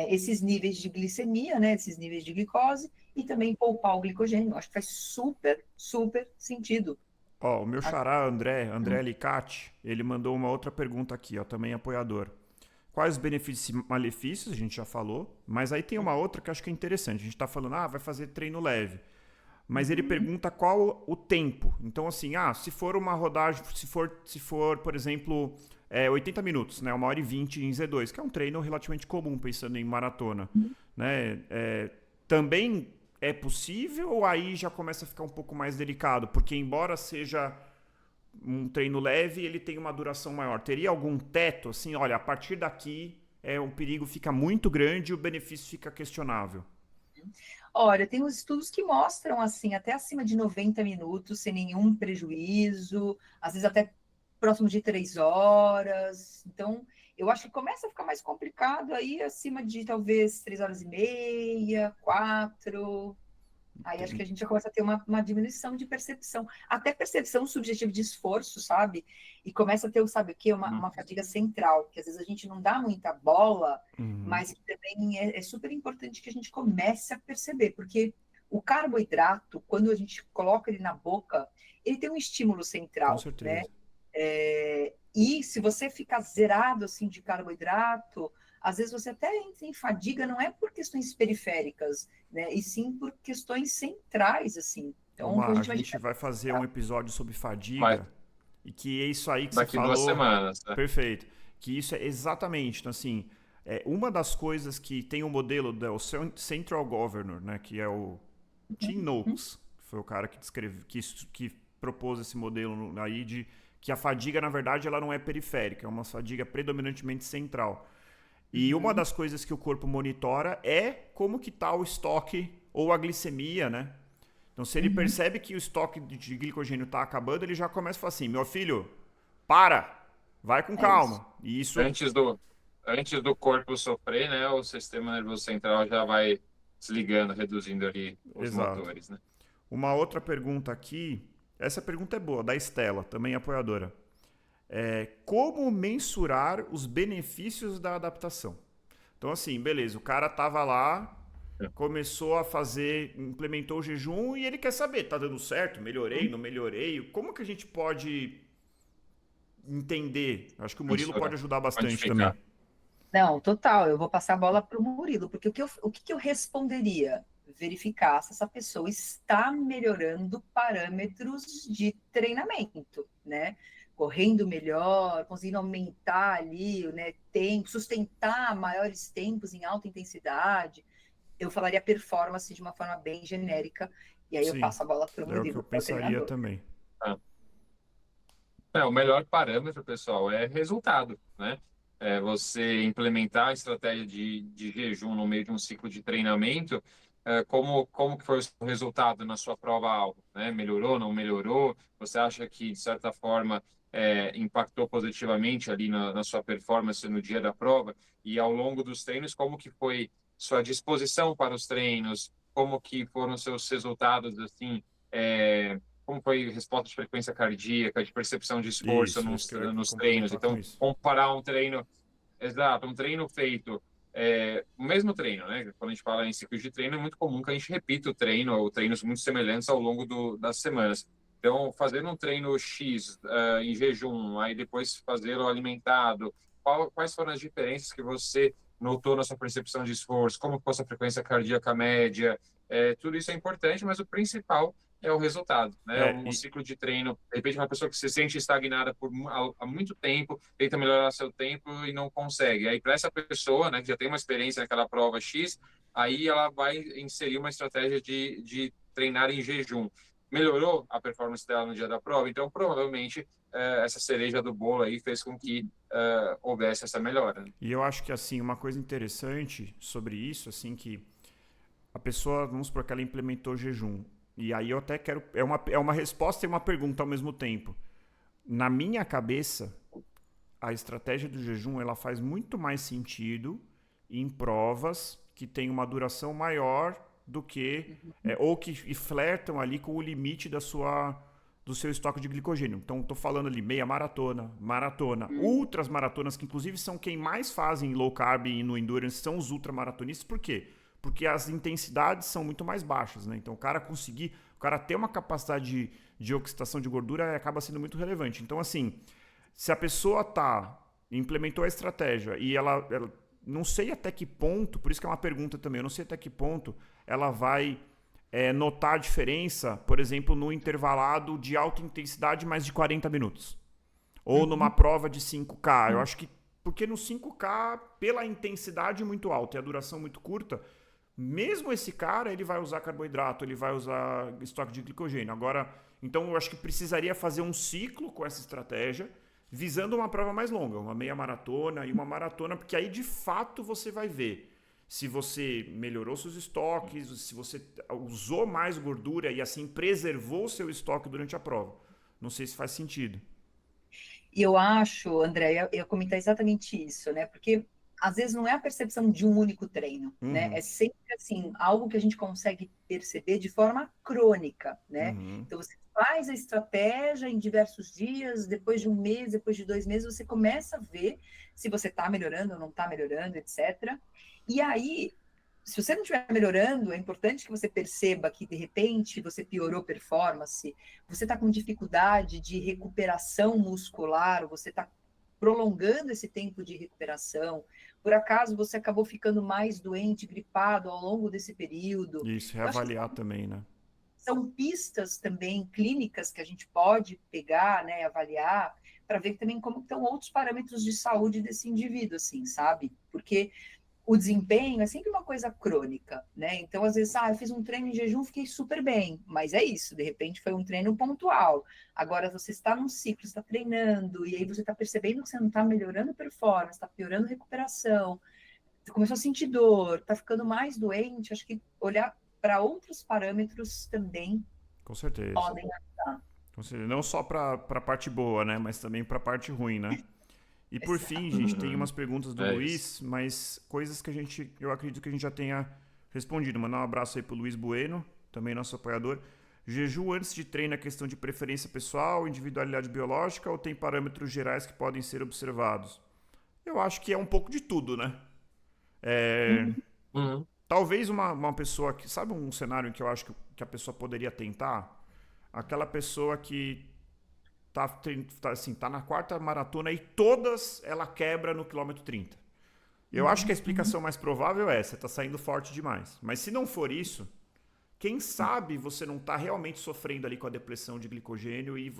esses níveis de glicemia, né? Esses níveis de glicose e também poupar o glicogênio. Eu acho que faz super, super sentido. Ó, o meu xará André Alicate, ele mandou uma outra pergunta aqui, ó, também apoiador. Quais os benefícios e malefícios? A gente já falou, mas aí tem uma outra que eu acho que é interessante. A gente tá falando, vai fazer treino leve. Mas ele pergunta qual o tempo. Então, assim, se for uma rodagem, se for por exemplo, 80 minutos, né? 1h20 em Z2, que é um treino relativamente comum, pensando em maratona. Né? Também é possível ou aí já começa a ficar um pouco mais delicado? Porque embora seja um treino leve, ele tem uma duração maior. Teria algum teto, assim, olha, a partir daqui o perigo fica muito grande e o benefício fica questionável? Olha, tem uns estudos que mostram, assim, até acima de 90 minutos, sem nenhum prejuízo, às vezes até próximo de 3 horas. Então, eu acho que começa a ficar mais complicado aí acima de talvez 3 horas e meia, 4. Aí acho que a gente já começa a ter uma diminuição de percepção, até percepção subjetiva de esforço, sabe? E começa a ter, sabe o quê? Uma fadiga central, que às vezes a gente não dá muita bola, Uhum. mas que também é super importante que a gente comece a perceber, porque o carboidrato, quando a gente coloca ele na boca, ele tem um estímulo Com central, né? certeza. E se você ficar zerado assim de carboidrato, às vezes você até entra em fadiga, não é por questões periféricas, né? E sim por questões centrais, assim. Então, a A gente vai gente vai fazer um episódio sobre Mas fadiga e que é isso aí que você daqui 2 falou, semanas, né? perfeito. Que isso é exatamente, então assim, uma das coisas que tem o modelo do Central Governor, né, que é o Tim Noakes, que foi o cara que descreve, que propôs esse modelo aí de que a fadiga, na verdade, ela não é periférica, é uma fadiga predominantemente central. E uma Uhum, das coisas que o corpo monitora é como que está o estoque ou a glicemia, né? Então, se ele uhum. percebe que o estoque de glicogênio está acabando, ele já começa a falar assim: meu filho, para, vai com É isso. calma. E isso, Antes do, antes do corpo sofrer, né? O sistema nervoso central já vai desligando, reduzindo ali os exato. motores, né? Uma outra pergunta aqui, essa pergunta é boa, da Estela, também apoiadora. Como mensurar os benefícios da adaptação? Então, assim, beleza, o cara tava lá, começou a fazer, implementou o jejum e ele quer saber, tá dando certo? Melhorei, não melhorei? Como que a gente pode entender? Acho que o Murilo pode Mensurar, ajudar bastante também. quantificar. Não, total, eu vou passar a bola para o Murilo, porque o que eu responderia? Verificar se essa pessoa está melhorando parâmetros de treinamento, né? Correndo melhor, conseguindo aumentar ali, né, tempo, sustentar maiores tempos em alta intensidade. Eu falaria performance de uma forma bem genérica, E aí eu Sim, passo a bola para o é o que Murilo, eu que é o pensaria treinador. também. O melhor parâmetro, pessoal, é resultado, né? É você implementar a estratégia de jejum no meio de um ciclo de treinamento, como que foi o resultado na sua prova-alvo, né? Melhorou, não melhorou? Você acha que, de certa forma, impactou positivamente ali na sua performance no dia da prova? E ao longo dos treinos, como que foi sua disposição para os treinos? Como que foram seus resultados, assim, como foi a resposta de frequência cardíaca, de percepção de esforço Isso que eu ia nos treinos. complementar com Então, isso. comparar um treino, exato, um treino feito, o mesmo treino, né? Quando a gente fala em ciclos de treino, é muito comum que a gente repita o treino, ou treinos muito semelhantes ao longo das semanas. Então, fazendo um treino X em jejum, aí depois fazê-lo alimentado, quais foram as diferenças que você notou na sua percepção de esforço? Como foi a sua frequência cardíaca média? Tudo isso é importante, mas o principal é o resultado, né? É, Um ciclo de treino, de repente uma pessoa que se sente estagnada há muito tempo, tenta melhorar seu tempo e não consegue. Aí para essa pessoa, né, que já tem uma experiência naquela prova X, aí ela vai inserir uma estratégia de treinar em jejum. Melhorou a performance dela no dia da prova, então provavelmente essa cereja do bolo aí fez com que houvesse essa melhora. e eu acho que assim, uma coisa interessante sobre isso, assim, que a pessoa, vamos supor que ela implementou jejum. E aí eu até quero. É uma resposta e uma pergunta ao mesmo tempo. Na minha cabeça, a estratégia do jejum ela faz muito mais sentido em provas que têm uma duração maior do que. Ou que flertam ali com o limite do seu estoque de glicogênio. Então, estou falando ali meia maratona, maratona, ultras maratonas, que inclusive são quem mais fazem low carb e no endurance, são os ultramaratonistas. Por quê? Porque as intensidades são muito mais baixas, né? Então, o cara ter uma capacidade de oxidação de gordura acaba sendo muito relevante. Então, assim, se a pessoa implementou a estratégia e ela não sei até que ponto, por isso que é uma pergunta também, eu não sei até que ponto ela vai notar a diferença, por exemplo, no intervalado de alta intensidade mais de 40 minutos. Ou numa prova de 5K. Eu acho que, porque no 5K, pela intensidade muito alta e a duração muito curta, mesmo esse cara, ele vai usar carboidrato, ele vai usar estoque de glicogênio. Agora, então eu acho que precisaria fazer um ciclo com essa estratégia, visando uma prova mais longa, uma meia maratona e uma maratona, porque aí de fato você vai ver se você melhorou seus estoques, se você usou mais gordura e assim preservou seu estoque durante a prova. Não sei se faz sentido. E eu acho, André, eu ia comentar exatamente isso, né? Porque às vezes não é a percepção de um único treino, né? Uhum, É sempre assim, algo que a gente consegue perceber de forma crônica, né? uhum. Então você faz a estratégia em diversos dias, depois de um mês, depois de 2 meses, você começa a ver se você está melhorando ou não está melhorando, etc. E aí, se você não estiver melhorando, é importante que você perceba que, de repente, você piorou performance, você está com dificuldade de recuperação muscular, você está prolongando esse tempo de recuperação, por acaso você acabou ficando mais doente, gripado ao longo desse período. Isso, Eu acho que reavaliar também, né? são pistas também clínicas que a gente pode pegar, né, avaliar, para ver também como estão outros parâmetros de saúde desse indivíduo, assim, sabe? Porque o desempenho é sempre uma coisa crônica, né? Então, às vezes, eu fiz um treino em jejum, fiquei super bem, mas é isso, de repente foi um treino pontual. Agora você está num ciclo, está treinando, e aí você está percebendo que você não está melhorando performance, está piorando recuperação, você começou a sentir dor, está ficando mais doente, acho que olhar para outros parâmetros também Com certeza. podem ajudar. Com certeza. Não só para a parte boa, né? Mas também para a parte ruim, né? E por fim, Exato. gente, tem umas perguntas do É isso. Luiz, mas coisas que eu acredito que a gente já tenha respondido. Mandar um abraço aí pro Luiz Bueno, também nosso apoiador. Jejum antes de treino é questão de preferência pessoal, individualidade biológica ou tem parâmetros gerais que podem ser observados? Eu acho que é um pouco de tudo, né? Uhum. Talvez uma pessoa que. Sabe um cenário em que eu acho que a pessoa poderia tentar? Aquela pessoa que tá na quarta maratona e todas ela quebra no quilômetro 30. Eu acho que a explicação mais provável é essa, tá saindo forte demais. Mas se não for isso, quem sabe você não tá realmente sofrendo ali com a depressão de glicogênio e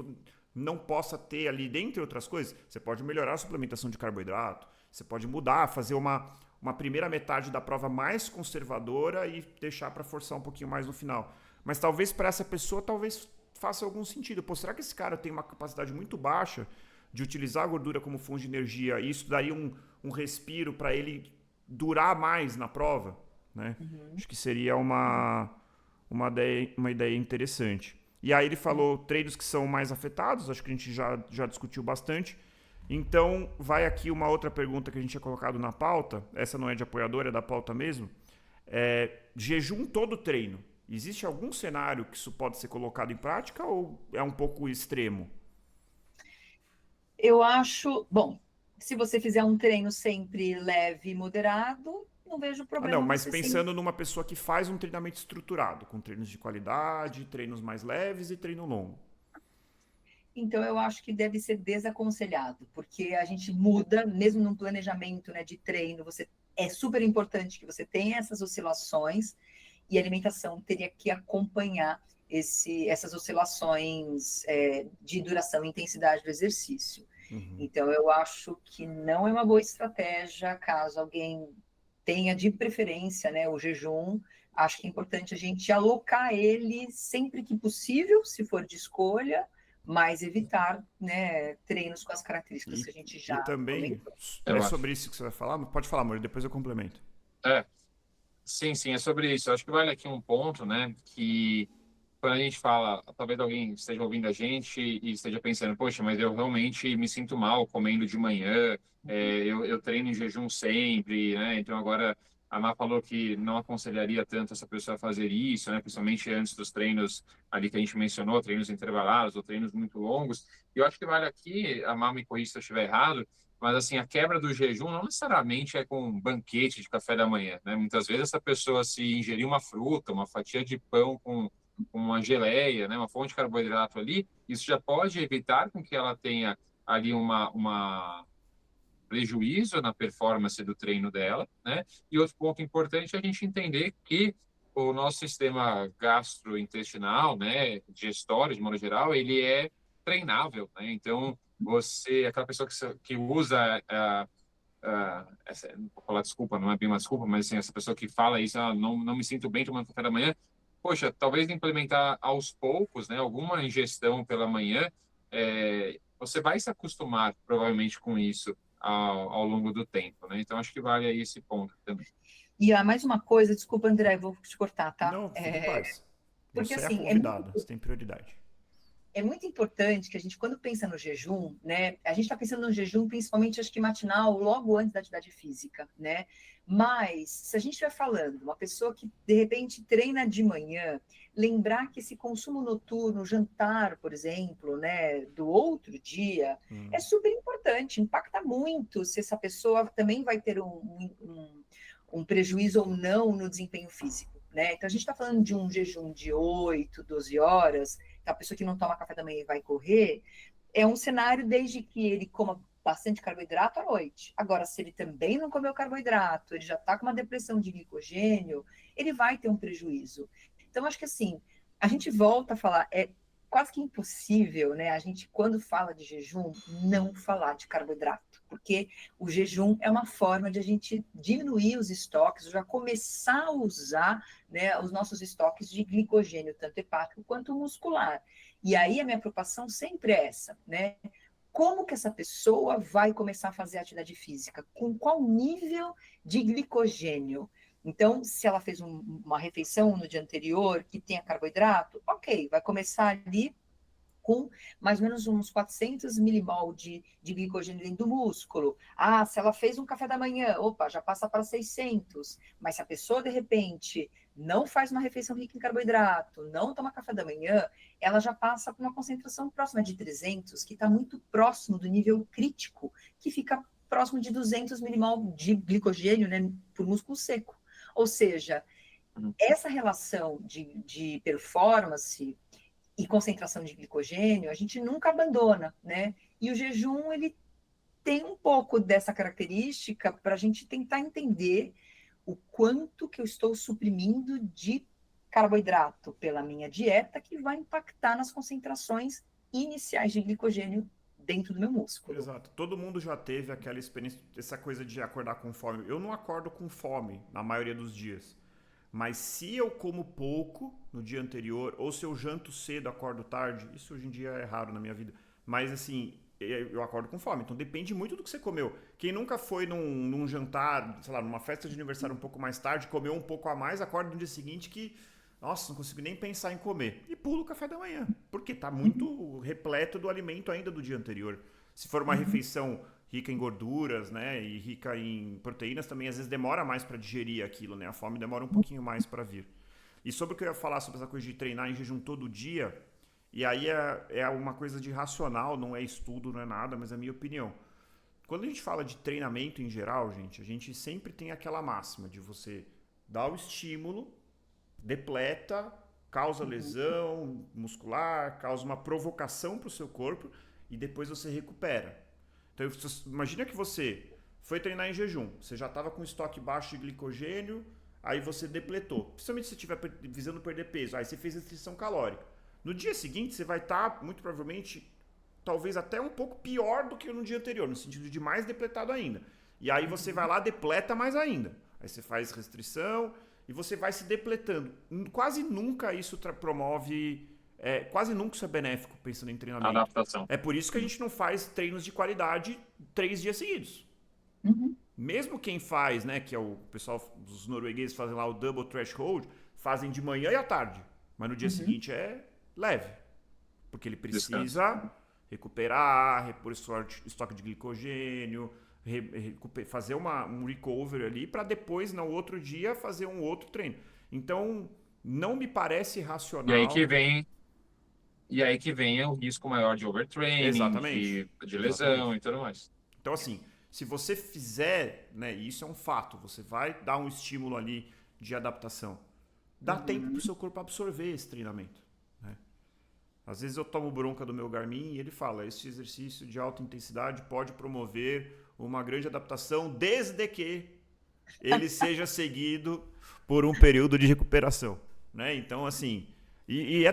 não possa ter ali, dentre outras coisas, você pode melhorar a suplementação de carboidrato, você pode mudar, fazer uma primeira metade da prova mais conservadora e deixar para forçar um pouquinho mais no final. mas talvez para essa pessoa talvez faça algum sentido. Pô, será que esse cara tem uma capacidade muito baixa de utilizar a gordura como fonte de energia e isso daria um respiro para ele durar mais na prova, né? Acho que seria uma ideia interessante. E aí ele falou treinos que são mais afetados, acho que a gente já discutiu bastante. Então, vai aqui uma outra pergunta que a gente tinha colocado na pauta, essa não é de apoiador, é da pauta mesmo. Jejum todo treino. Existe algum cenário que isso pode ser colocado em prática ou é um pouco extremo? Eu acho, bom, se você fizer um treino sempre leve e moderado, não vejo problema. Não, mas pensando numa pessoa que faz um treinamento estruturado, com treinos de qualidade, treinos mais leves e treino longo. Então, eu acho que deve ser desaconselhado, porque a gente muda, mesmo num planejamento, né, de treino, é super importante que você tenha essas oscilações e a alimentação teria que acompanhar essas oscilações de duração e intensidade do exercício. Então, eu acho que não é uma boa estratégia caso alguém tenha de preferência, né, o jejum. Acho que é importante a gente alocar ele sempre que possível, se for de escolha, mas evitar, né, treinos com as características que a gente já também comentou. Sobre isso que você vai falar? Pode falar, amor, depois eu complemento. Sim, é sobre isso. Eu acho que vale aqui um ponto, né, que quando a gente fala, talvez alguém esteja ouvindo a gente e esteja pensando, poxa, mas eu realmente me sinto mal comendo de manhã, eu treino em jejum sempre, né? Então agora a Má falou que não aconselharia tanto essa pessoa a fazer isso, né? Principalmente antes dos treinos ali que a gente mencionou, treinos intervalados ou treinos muito longos. E eu acho que vale aqui, a Má me corrija se eu estiver errado, mas assim, a quebra do jejum não necessariamente é com um banquete de café da manhã, né? Muitas vezes essa pessoa se ingerir uma fruta, uma fatia de pão com uma geleia, né, uma fonte de carboidrato ali, isso já pode evitar com que ela tenha ali uma prejuízo na performance do treino dela, né? E outro ponto importante é a gente entender que o nosso sistema gastrointestinal, né, digestório de modo geral, ele é treinável, né? Então, aquela pessoa que usa não vou falar desculpa, não é bem uma desculpa, mas assim, essa pessoa que fala isso, não me sinto bem tomando café da manhã, poxa, talvez implementar aos poucos, né, alguma ingestão pela manhã, você vai se acostumar provavelmente com isso ao longo do tempo, né? Então acho que vale aí esse ponto também. E mais uma coisa, desculpa, André, vou te cortar, tá? Não, fique em paz. Porque Você é a assim, convidada, você tem prioridade. é muito importante que a gente, quando pensa no jejum, né, a gente está pensando no jejum principalmente, acho que matinal, logo antes da atividade física, né? Mas, se a gente estiver falando, uma pessoa que, de repente, treina de manhã, lembrar que esse consumo noturno, jantar, por exemplo, né, do outro dia, é super importante, impacta muito se essa pessoa também vai ter um prejuízo ou não no desempenho físico, né? Então, a gente está falando de um jejum de 8, 12 horas, a pessoa que não toma café da manhã e vai correr, é um cenário desde que ele coma bastante carboidrato à noite. Agora, se ele também não comeu carboidrato, ele já está com uma depressão de glicogênio, ele vai ter um prejuízo. Então, acho que assim, a gente volta a falar, é quase que impossível, né? A gente, quando fala de jejum, não falar de carboidrato, porque o jejum é uma forma de a gente diminuir os estoques, já começar a usar, né, os nossos estoques de glicogênio, tanto hepático quanto muscular. E aí a minha preocupação sempre é essa, né? Como que essa pessoa vai começar a fazer atividade física? Com qual nível de glicogênio? Então, se ela fez uma refeição no dia anterior que tenha carboidrato, ok, vai começar ali com mais ou menos uns 400 milimol de glicogênio dentro do músculo. Ah, se ela fez um café da manhã, opa, já passa para 600. Mas se a pessoa, de repente, não faz uma refeição rica em carboidrato, não toma café da manhã, ela já passa para uma concentração próxima de 300, que está muito próximo do nível crítico, que fica próximo de 200 milimol de glicogênio, né, por músculo seco. Ou seja, essa relação de performance e concentração de glicogênio, a gente nunca abandona, né? E o jejum, ele tem um pouco dessa característica para a gente tentar entender o quanto que eu estou suprimindo de carboidrato pela minha dieta, que vai impactar nas concentrações iniciais de glicogênio dentro do meu músculo. Exato. Todo mundo já teve aquela experiência, essa coisa de acordar com fome. Eu não acordo com fome na maioria dos dias. Mas se eu como pouco no dia anterior, ou se eu janto cedo, acordo tarde, isso hoje em dia é raro na minha vida, mas assim, eu acordo com fome, então depende muito do que você comeu. Quem nunca foi num jantar, sei lá, numa festa de aniversário um pouco mais tarde, comeu um pouco a mais, acorda no dia seguinte que, nossa, não consigo nem pensar em comer. E pula o café da manhã, porque tá muito repleto do alimento ainda do dia anterior. Se for uma refeição rica em gorduras, né, e rica em proteínas, também às vezes demora mais para digerir aquilo, né? A fome demora um pouquinho mais para vir. E sobre o que eu ia falar sobre essa coisa de treinar em jejum todo dia, e aí é uma coisa de racional, não é estudo, não é nada, mas é a minha opinião. Quando a gente fala de treinamento em geral, gente, a gente sempre tem aquela máxima de você dar o estímulo, depleta, causa lesão muscular, causa uma provocação para o seu corpo e depois você recupera. Então, imagina que você foi treinar em jejum, você já estava com estoque baixo de glicogênio, aí você depletou. Principalmente se você estiver visando perder peso, aí você fez restrição calórica. No dia seguinte, você vai estar, muito provavelmente, talvez até um pouco pior do que no dia anterior, no sentido de mais depletado ainda. E aí você vai lá, depleta mais ainda. Aí você faz restrição e você vai se depletando. Quase nunca isso promove... quase nunca isso é benéfico, pensando em treinamento. Adaptação. É por isso que a gente não faz treinos de qualidade 3 dias seguidos. Mesmo quem faz, né, que é o pessoal, os noruegueses fazem lá o double threshold, fazem de manhã e à tarde. Mas no dia seguinte é leve. Porque ele precisa recuperar, repor estoque de glicogênio, fazer um recovery ali para depois, no outro dia, fazer um outro treino. Então, não me parece racional. E aí que vem o risco maior de overtraining, de lesão e tudo mais. Então, assim, se você fizer, né, e isso é um fato, você vai dar um estímulo ali de adaptação. Dá tempo para o seu corpo absorver esse treinamento. Né? Às vezes eu tomo bronca do meu Garmin e ele fala, esse exercício de alta intensidade pode promover uma grande adaptação desde que ele seja seguido por um período de recuperação. Né? Então, assim,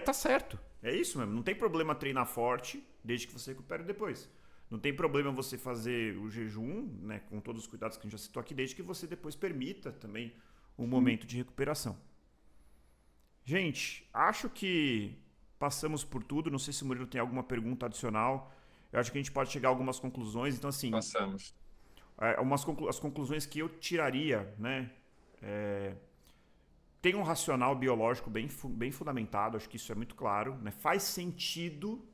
tá certo. É isso mesmo. Não tem problema treinar forte desde que você recupere depois. Não tem problema você fazer o jejum, né, com todos os cuidados que a gente já citou aqui, desde que você depois permita também um momento de recuperação. Gente, acho que passamos por tudo. Não sei se o Murilo tem alguma pergunta adicional. Eu acho que a gente pode chegar a algumas conclusões. Então, assim... Passamos. As conclusões que eu tiraria, né? Tem um racional biológico bem fundamentado. Acho que isso é muito claro. Né? Faz sentido...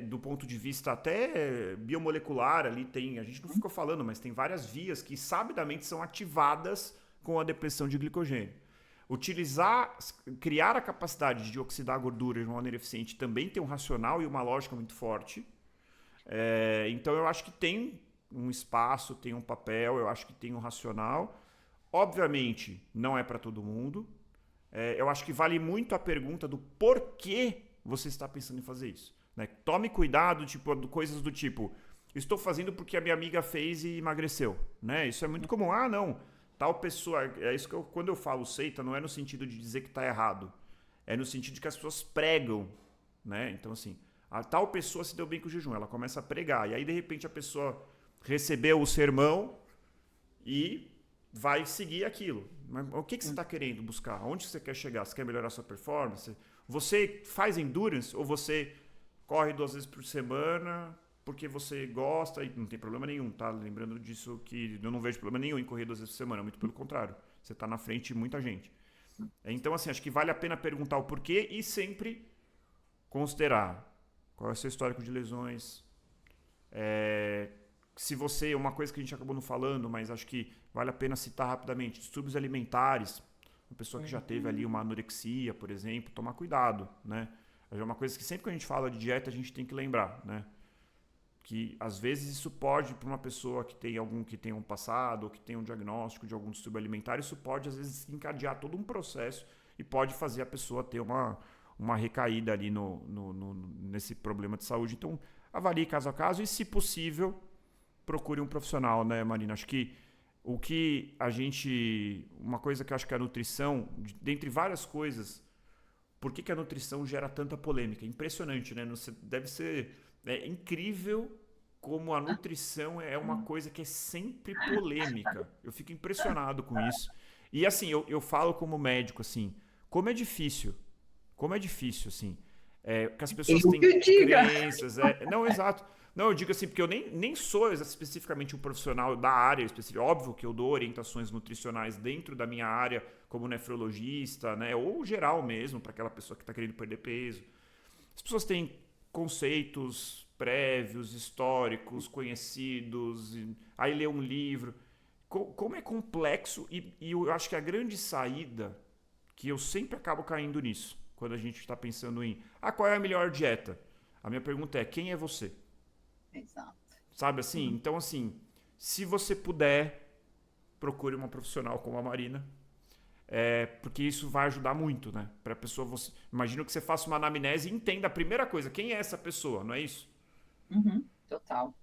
do ponto de vista até biomolecular, ali tem, a gente não ficou falando, mas tem várias vias que sabidamente são ativadas com a depressão de glicogênio. Criar a capacidade de oxidar a gordura de uma maneira eficiente também tem um racional e uma lógica muito forte. Então eu acho que tem um espaço, tem um papel, eu acho que tem um racional. Obviamente, não é para todo mundo. Eu acho que vale muito a pergunta do porquê você está pensando em fazer isso. Né? Tome cuidado, coisas do tipo, estou fazendo porque a minha amiga fez e emagreceu. Né? Isso é muito comum. Ah, não, tal pessoa... É isso que quando eu falo seita, não é no sentido de dizer que está errado. É no sentido de que as pessoas pregam. Né? Então, assim, a tal pessoa se deu bem com o jejum, ela começa a pregar. E aí, de repente, a pessoa recebeu o sermão e vai seguir aquilo. Mas o que você está querendo buscar? Onde você quer chegar? Você quer melhorar a sua performance? Você faz endurance ou você corre 2 vezes por semana porque você gosta e não tem problema nenhum, tá? Lembrando disso que eu não vejo problema nenhum em correr 2 vezes por semana, muito pelo contrário. Você está na frente de muita gente. Então, assim, acho que vale a pena perguntar o porquê e sempre considerar qual é o seu histórico de lesões. Se você, uma coisa que a gente acabou não falando, mas acho que vale a pena citar rapidamente, distúrbios alimentares. Uma pessoa que já teve ali uma anorexia, por exemplo, tomar cuidado, né? É uma coisa que sempre que a gente fala de dieta, a gente tem que lembrar, né? Que às vezes isso pode, para uma pessoa que tem um passado ou que tem um diagnóstico de algum distúrbio alimentar, isso pode às vezes encadear todo um processo e pode fazer a pessoa ter uma recaída ali nesse problema de saúde. Então, avalie caso a caso e, se possível, procure um profissional, né, Marina? Acho que uma coisa que eu acho que a nutrição, dentre várias coisas, por que a nutrição gera tanta polêmica? Impressionante, né? Deve ser incrível como a nutrição é uma coisa que é sempre polêmica. Eu fico impressionado com isso. E assim, eu falo como médico, assim, como é difícil, assim, que as pessoas têm crenças. Não, exato. Não, eu digo assim, porque eu nem sou especificamente um profissional da área específica. Óbvio que eu dou orientações nutricionais dentro da minha área, como nefrologista, né? Ou geral mesmo, para aquela pessoa que está querendo perder peso. As pessoas têm conceitos prévios, históricos, conhecidos, aí lê um livro. Como é complexo, e eu acho que a grande saída, que eu sempre acabo caindo nisso, quando a gente está pensando em qual é a melhor dieta? A minha pergunta é, quem é você? Exato. Sabe assim? Então, assim, se você puder, procure uma profissional como a Marina, porque isso vai ajudar muito, né? Para a pessoa, imagino que você faça uma anamnese e entenda a primeira coisa, quem é essa pessoa, não é isso? Uhum, total.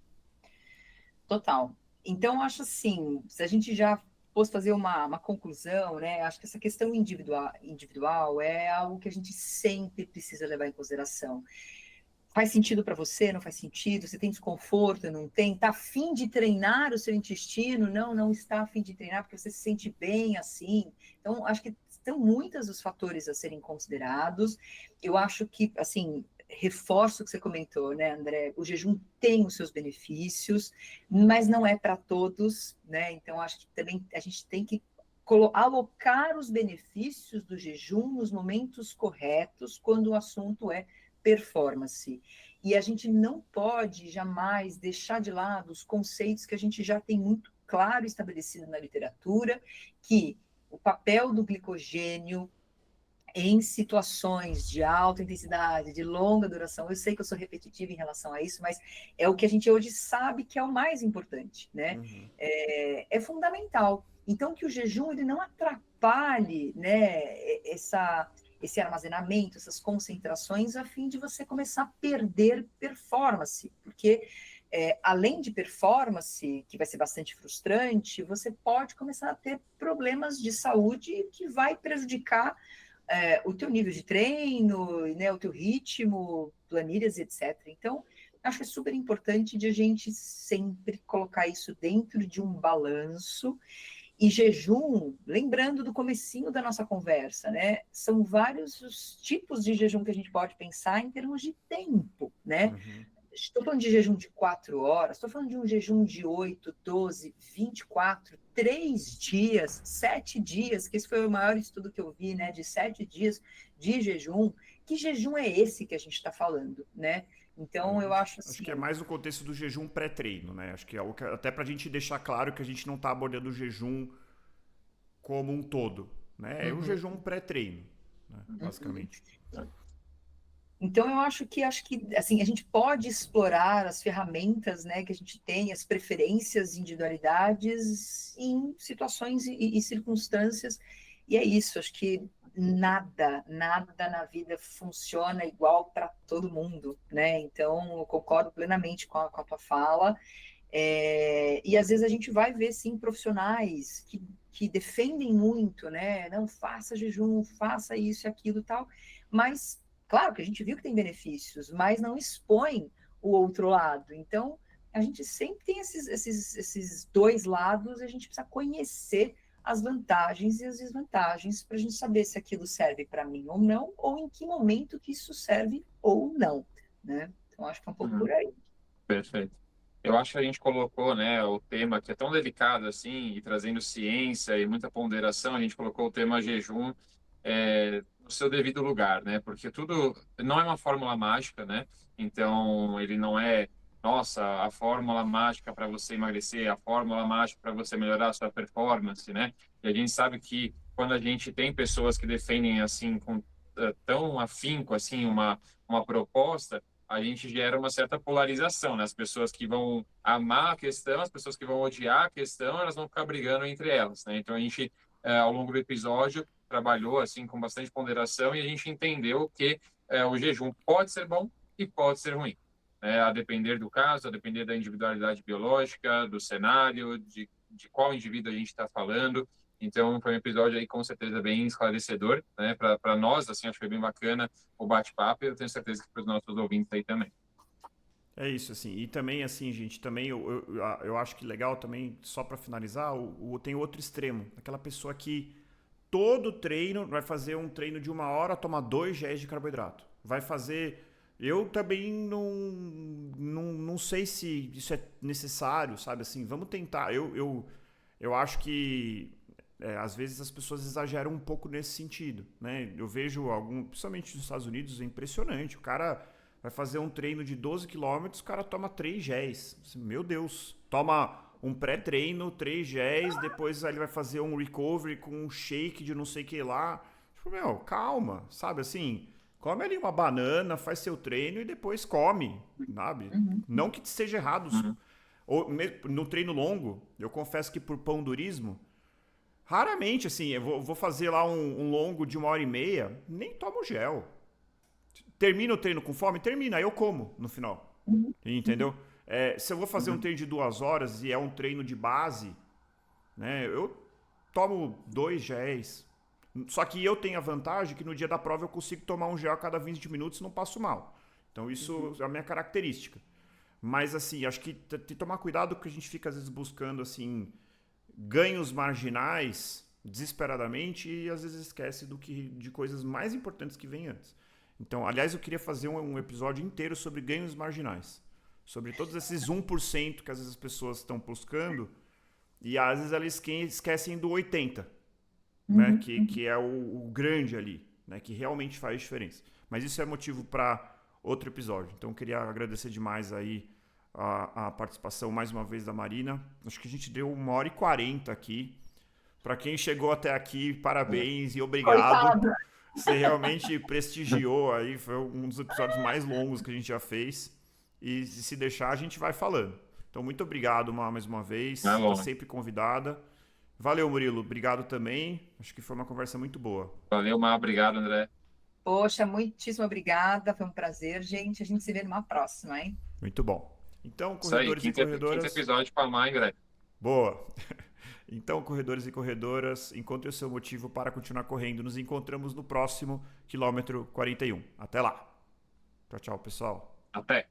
Total. Então, acho assim, se a gente já fosse fazer uma conclusão, né? Acho que essa questão individual é algo que a gente sempre precisa levar em consideração. Faz sentido para você? Não faz sentido? Você tem desconforto? Não tem? Está a fim de treinar o seu intestino? Não está a fim de treinar porque você se sente bem assim. Então, acho que são muitos os fatores a serem considerados. Eu acho que, assim, reforço o que você comentou, né, André? O jejum tem os seus benefícios, mas não é para todos, né? Então, acho que também a gente tem que alocar os benefícios do jejum nos momentos corretos, quando o assunto é performance. E a gente não pode jamais deixar de lado os conceitos que a gente já tem muito claro estabelecido na literatura, que o papel do glicogênio em situações de alta intensidade, de longa duração, eu sei que eu sou repetitiva em relação a isso, mas é o que a gente hoje sabe que é o mais importante, né? Uhum. É fundamental. Então, que o jejum ele não atrapalhe, né, esse armazenamento, essas concentrações, a fim de você começar a perder performance, porque além de performance, que vai ser bastante frustrante, você pode começar a ter problemas de saúde que vai prejudicar o teu nível de treino, né, o teu ritmo, planilhas, etc. Então, acho que é super importante de a gente sempre colocar isso dentro de um balanço. E jejum, lembrando do comecinho da nossa conversa, né? São vários os tipos de jejum que a gente pode pensar em termos de tempo, né? Uhum. Estou falando de jejum de 4 horas, estou falando de um jejum de 8, 12, 24, 3 dias, 7 dias, que esse foi o maior estudo que eu vi, né? De 7 dias de jejum. Que jejum é esse que a gente está falando, né? Então, eu acho assim... Acho que é mais no contexto do jejum pré-treino, né? Acho que é até pra gente deixar claro que a gente não tá abordando o jejum como um todo, né? É um jejum pré-treino, né? Basicamente. Então, eu acho que assim, a gente pode explorar as ferramentas, né, que a gente tem, as preferências, individualidades em situações e circunstâncias, e é isso, acho que nada na vida funciona igual para todo mundo, né? Então, eu concordo plenamente com a tua fala, e às vezes a gente vai ver, sim, profissionais que defendem muito, né? Não, faça jejum, faça isso e aquilo e tal, mas claro que a gente viu que tem benefícios, mas não expõe o outro lado. Então, a gente sempre tem esses dois lados, e a gente precisa conhecer as vantagens e as desvantagens para a gente saber se aquilo serve para mim ou não, ou em que momento que isso serve ou não, né? Então, acho que é um pouco por aí. Perfeito. Eu acho que a gente colocou, né, o tema que é tão delicado assim, e trazendo ciência e muita ponderação, a gente colocou o tema jejum no seu devido lugar, né? Porque tudo não é uma fórmula mágica, né? Então, ele não é, nossa, a fórmula mágica para você emagrecer, a fórmula mágica para você melhorar a sua performance, né? E a gente sabe que quando a gente tem pessoas que defendem assim com tão afinco assim uma proposta, a gente gera uma certa polarização, né? As pessoas que vão amar a questão, as pessoas que vão odiar a questão, elas vão ficar brigando entre elas, né? Então a gente, ao longo do episódio, trabalhou assim com bastante ponderação e a gente entendeu que o jejum pode ser bom e pode ser ruim, né? A depender do caso, a depender da individualidade biológica, do cenário, de qual indivíduo a gente está falando. Então, foi um episódio aí com certeza bem esclarecedor, né? Para nós, assim, acho que foi bem bacana o bate-papo e eu tenho certeza que para os nossos ouvintes aí também. É isso, assim. E também, assim, gente, também eu acho que legal também, só para finalizar, tem outro extremo. Aquela pessoa que todo treino, vai fazer um treino de 1 hora, toma 2 géis de carboidrato. Vai fazer... Eu também não sei se isso é necessário, sabe? Assim, vamos tentar. Eu acho que às vezes as pessoas exageram um pouco nesse sentido, né? Eu vejo principalmente nos Estados Unidos, é impressionante. O cara vai fazer um treino de 12 quilômetros, o cara toma 3 géis. Meu Deus. Toma um pré-treino, 3 géis, depois ele vai fazer um recovery com um shake de não sei o que lá. Tipo, meu, calma, sabe assim... Come ali uma banana, faz seu treino e depois come, sabe? Não que seja errado. No treino longo, eu confesso que por pão-durismo, raramente, assim, eu vou fazer lá um longo de 1 hora e meia, nem tomo gel. Termina o treino com fome? Termina, aí eu como no final. Entendeu? Se eu vou fazer um treino de 2 horas e é um treino de base, né, eu tomo 2 géis. Só que eu tenho a vantagem que no dia da prova eu consigo tomar um gel a cada 20 minutos e não passo mal. Então isso é a minha característica. Mas assim, acho que tem que tomar cuidado porque a gente fica às vezes buscando assim ganhos marginais desesperadamente e às vezes esquece de coisas mais importantes que vêm antes. Então, aliás, eu queria fazer um episódio inteiro sobre ganhos marginais. Sobre todos esses 1% que às vezes as pessoas estão buscando e às vezes elas esquecem do 80%. Né, que é o grande ali, né, que realmente faz diferença. Mas isso é motivo para outro episódio. Então, eu queria agradecer demais aí a participação mais uma vez da Marina. Acho que a gente deu 1 hora e 40 aqui. Para quem chegou até aqui, parabéns e obrigado. Coitada. Você realmente prestigiou aí, foi um dos episódios mais longos que a gente já fez. E se deixar, a gente vai falando. Então, muito obrigado mais uma vez. Está sempre convidada. Valeu, Murilo. Obrigado também. Acho que foi uma conversa muito boa. Valeu, Mar. Obrigado, André. Poxa, muitíssimo obrigada. Foi um prazer, gente. A gente se vê numa próxima, hein? Muito bom. Então, Isso aí, corredores e corredoras... quinto episódio para mais, André. Boa. Então, corredores e corredoras, encontre o seu motivo para continuar correndo. Nos encontramos no próximo quilômetro 41. Até lá. Tchau, tchau, pessoal. Até.